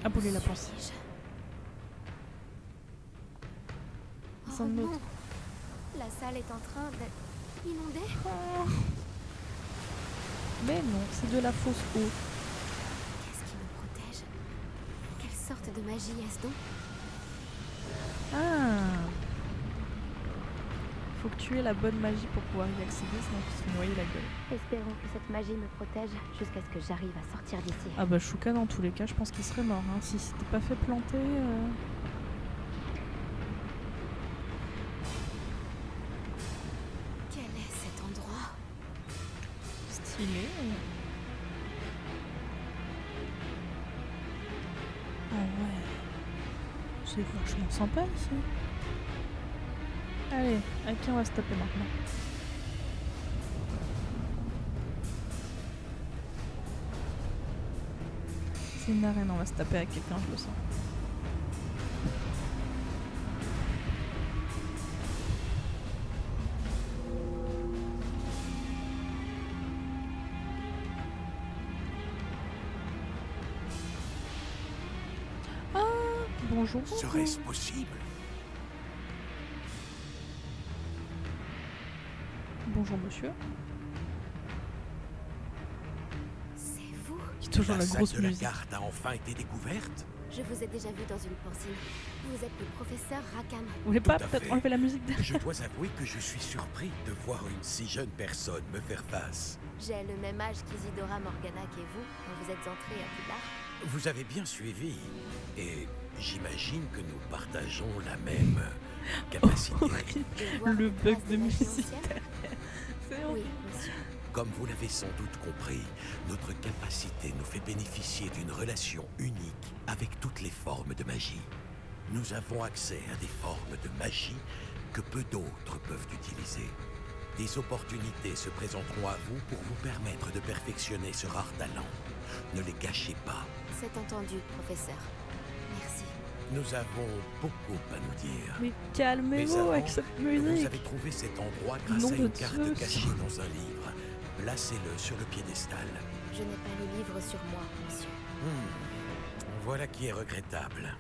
Aboulez la pensée. Suis-je? Ça Oh me non! note. La salle est en train d'être inondée. Oh. Mais non, c'est de la fausse eau. Qu'est-ce qui me protège? Quelle sorte de magie est-ce donc? Ah. Faut que tu aies la bonne magie pour pouvoir y accéder, sinon tu te noyer la gueule. Espérons que cette magie me protège jusqu'à ce que j'arrive à sortir d'ici. Ah bah Shuka, dans tous les cas, je pense qu'il serait mort. Hein. Si c'était pas fait planter... Quel est cet endroit? Stylé. Ah ouais. C'est vachement sympa ici. Allez, à qui on va se taper maintenant? C'est une arène, on va se taper avec quelqu'un, je le sens. Ah, bonjour. Serait-ce possible? Bonjour monsieur. C'est vous? C'est toujours la salle grosse de la musique. carte a enfin été découverte? Je vous ai déjà vu dans une pensée. Vous êtes le professeur Rakan. Vous voulez pas Tout à peut-être fait. enlever la musique derrière? Je dois avouer que je suis surpris de voir une si jeune personne me faire face. J'ai le même âge qu'Isidora Morganac et vous quand vous êtes entrés à Poudlard. Vous avez bien suivi, et j'imagine que nous partageons la même capacité. Horrible. De voir Le les bug traces de magie musique. ancienne? C'est Oui, horrible. monsieur. Comme vous l'avez sans doute compris, notre capacité nous fait bénéficier d'une relation unique avec toutes les formes de magie. Nous avons accès à des formes de magie que peu d'autres peuvent utiliser. Des opportunités se présenteront à vous pour vous permettre de perfectionner ce rare talent. Ne les gâchez pas. C'est entendu, professeur. Merci. Nous avons beaucoup à nous dire. Mais Mais calmez-vous avant, avec cette vous musique. avez trouvé cet endroit grâce Nom à de une carte Dieu. cachée dans un livre. Placez-le sur le piédestal. Je n'ai pas le livre sur moi, monsieur. Voilà qui est regrettable.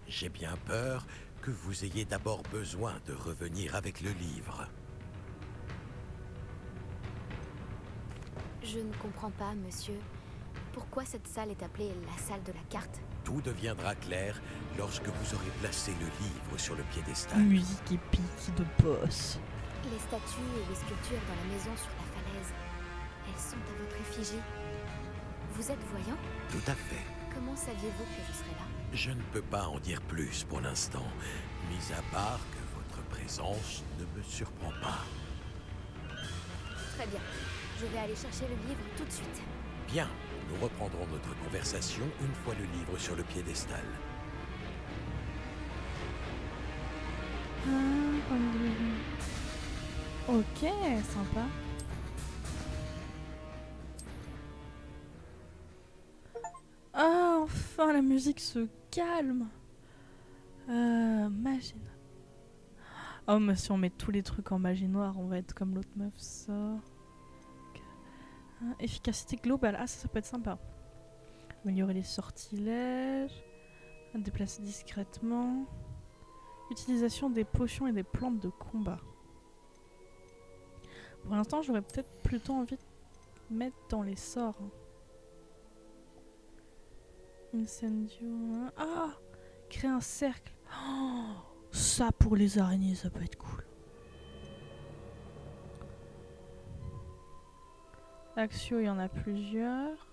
J'ai bien peur que vous ayez d'abord besoin de revenir avec le livre. Je ne comprends pas, monsieur. Pourquoi cette salle est appelée la salle de la carte? Tout deviendra clair lorsque vous aurez placé le livre sur le piédestal. Musique épique de boss. Les statues et les sculptures dans la maison sur la falaise, elles sont à votre effigie. Vous êtes voyant? Tout à fait. Comment saviez-vous que je serais là? Je ne peux pas en dire plus pour l'instant, mis à part que votre présence ne me surprend pas. Très bien. Je vais aller chercher le livre tout de suite. Bien, nous reprendrons notre conversation une fois le livre sur le piédestal. Ok, sympa. Ah, enfin la musique se calme. Magie noire. Oh, mais si on met tous les trucs en magie noire, on va être comme l'autre meuf. Ça. 4, Efficacité globale. Ah, ça peut être sympa. Améliorer les sortilèges. Déplacer discrètement. Utilisation des potions et des plantes de combat. Pour l'instant, j'aurais peut-être plutôt envie de mettre dans les sorts. Incendio. Ah! Créer un cercle. Oh, ça, pour les araignées, ça peut être cool. Axio, il y en a plusieurs.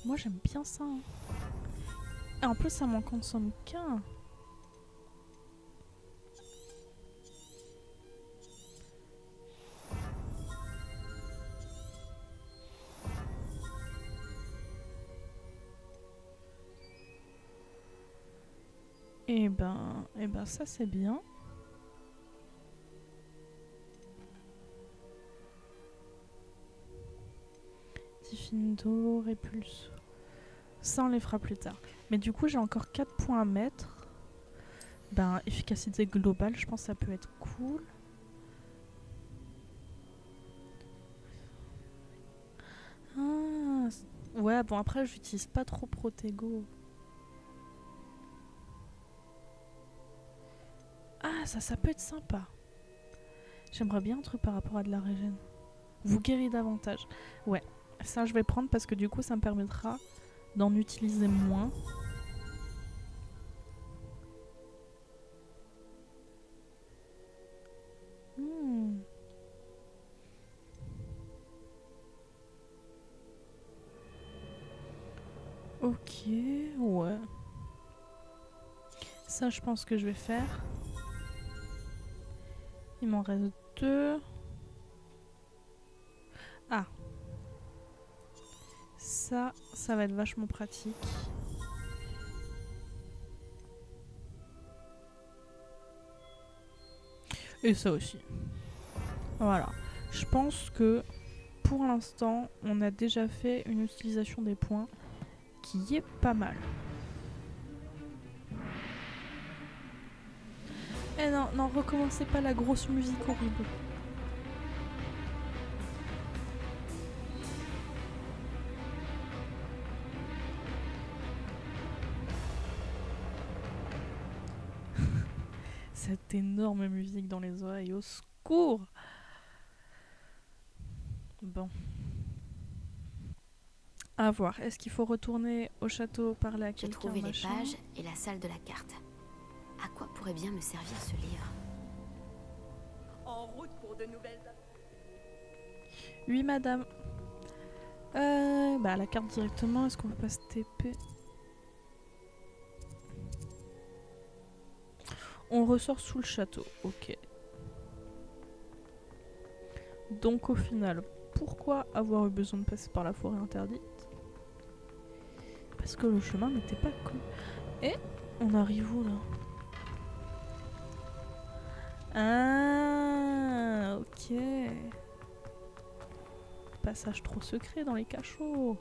Moi, j'aime bien ça. Hein. Et en plus, ça m'en consomme qu'un. Et ben ça c'est bien. Diffindo, répulse. Ça on les fera plus tard. Mais du coup j'ai encore 4 points à mettre. Ben efficacité globale, je pense que ça peut être cool. Ah, ouais bon après j'utilise pas trop Protego. Ah, ça peut être sympa. J'aimerais bien un truc par rapport à de la régène. Vous guérit davantage. Ouais, ça je vais prendre parce que du coup ça me permettra d'en utiliser moins. Ok, ouais. Ça je pense que je vais faire. Il m'en reste 2. Ah. Ça va être vachement pratique. Et ça aussi. Voilà. Je pense que pour l'instant, on a déjà fait une utilisation des points qui est pas mal. Eh non, non, recommencez pas la grosse musique horrible. Cette énorme musique dans les oreilles, au secours! Bon. À voir. Est-ce qu'il faut retourner au château, parler à J'ai quelqu'un, trouvé les machin? pages et la salle de la carte. À quoi pourrait bien me servir ce livre? En route pour de nouvelles... Oui, madame. Bah, la carte directement. Est-ce qu'on peut pas se TP? On ressort sous le château. Ok. Donc, au final, pourquoi avoir eu besoin de passer par la forêt interdite? Parce que le chemin n'était pas cool. Et on arrive où, là? Ah, ok. Passage trop secret dans les cachots.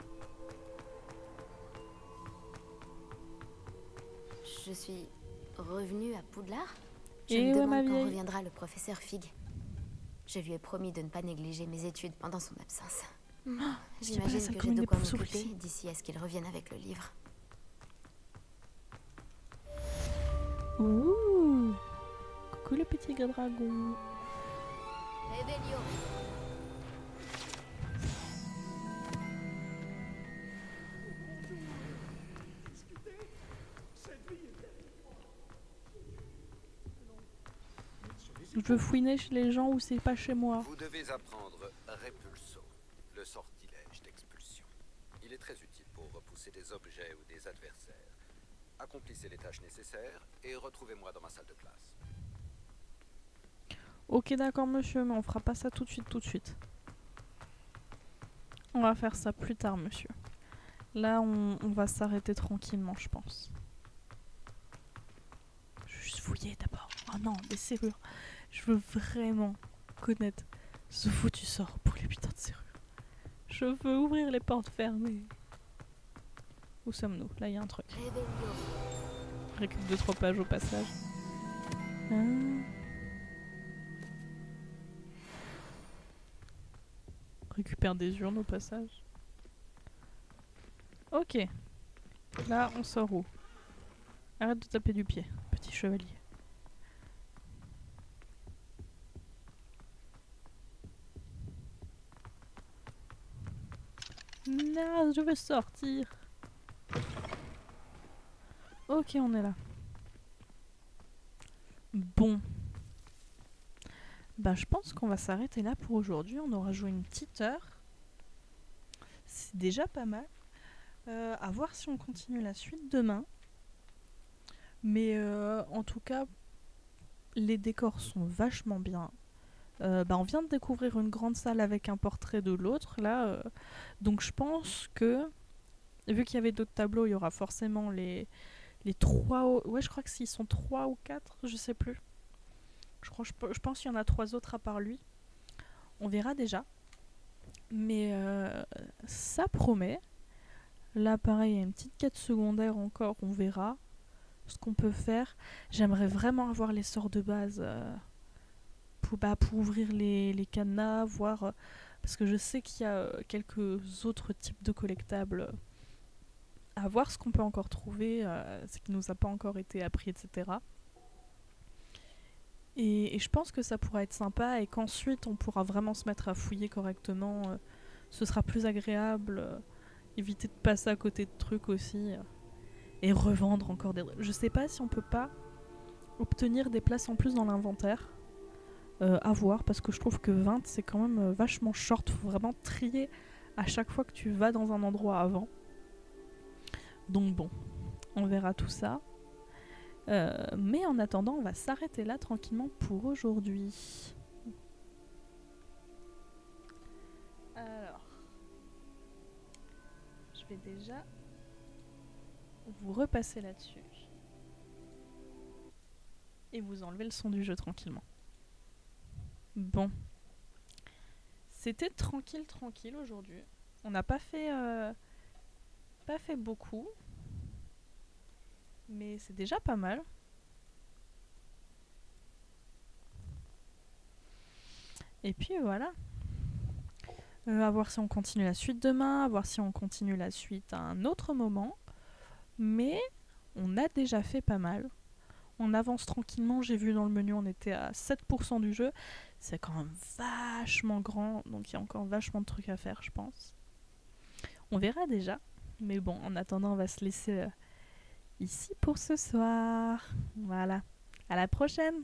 Je suis revenue à Poudlard. Je Et me ouais, demande ma quand vieille. reviendra le professeur Fig. Je lui ai promis de ne pas négliger mes études pendant son absence. C'est pas la J'imagine salle que j'ai commune de des quoi Poufsouffles m'occuper ici. d'ici à ce qu'il revienne avec le livre. Ouh. Coucou le petit gars dragon. Revelio. Je veux fouiner chez les gens ou c'est pas chez moi. Vous devez apprendre Repulso, le sortilège d'expulsion. Il est très utile pour repousser des objets ou des adversaires. Accomplissez les tâches nécessaires et retrouvez-moi dans ma salle de classe. Ok d'accord monsieur, mais on fera pas ça tout de suite. On va faire ça plus tard monsieur. Là on va s'arrêter tranquillement je pense. Je vais juste fouiller d'abord. Oh non, des serrures. Je veux vraiment connaître ce foutu sort pour les putains de serrures. Je veux ouvrir les portes fermées. Où sommes-nous? Là il y a un truc. Revelio. Récup 2-3 pages au passage. récupère des urnes au passage. Ok. Là, on sort où? Arrête de taper du pied, petit chevalier. Non, je veux sortir. Ok, on est là. Bon. Bah, je pense qu'on va s'arrêter là pour aujourd'hui. On aura joué une petite heure. C'est déjà pas mal. À voir si on continue la suite demain. Mais en tout cas, les décors sont vachement bien. On vient de découvrir une grande salle avec un portrait de l'autre là, donc je pense que vu qu'il y avait d'autres tableaux, il y aura forcément les trois. Ouais, je crois que s'ils sont 3 ou 4, je sais plus. Je pense qu'il y en a 3 autres à part lui. On verra déjà. Mais ça promet. Là, pareil, il y a une petite quête secondaire encore. On verra ce qu'on peut faire. J'aimerais vraiment avoir les sorts de base. Pour ouvrir les cadenas, voir... parce que je sais qu'il y a quelques autres types de collectables à voir ce qu'on peut encore trouver, ce qui nous a pas encore été appris, etc. Et je pense que ça pourra être sympa et qu'ensuite on pourra vraiment se mettre à fouiller correctement. Ce sera plus agréable. Éviter de passer à côté de trucs aussi. Et revendre encore des... Je sais pas si on peut pas obtenir des places en plus dans l'inventaire. À voir, parce que je trouve que 20 c'est quand même vachement short. Faut vraiment trier à chaque fois que tu vas dans un endroit avant. Donc bon, on verra tout ça. Mais en attendant, on va s'arrêter là tranquillement pour aujourd'hui. Alors, je vais déjà vous repasser là-dessus. Et vous enlever le son du jeu tranquillement. Bon. C'était tranquille aujourd'hui. On n'a pas fait beaucoup. Mais c'est déjà pas mal. Et puis voilà. À voir si on continue la suite demain, à voir si on continue la suite à un autre moment. Mais on a déjà fait pas mal. On avance tranquillement, j'ai vu dans le menu, on était à 7% du jeu. C'est quand même vachement grand, donc il y a encore vachement de trucs à faire, je pense. On verra déjà. Mais bon, en attendant, on va se laisser ici pour ce soir. Voilà. À la prochaine!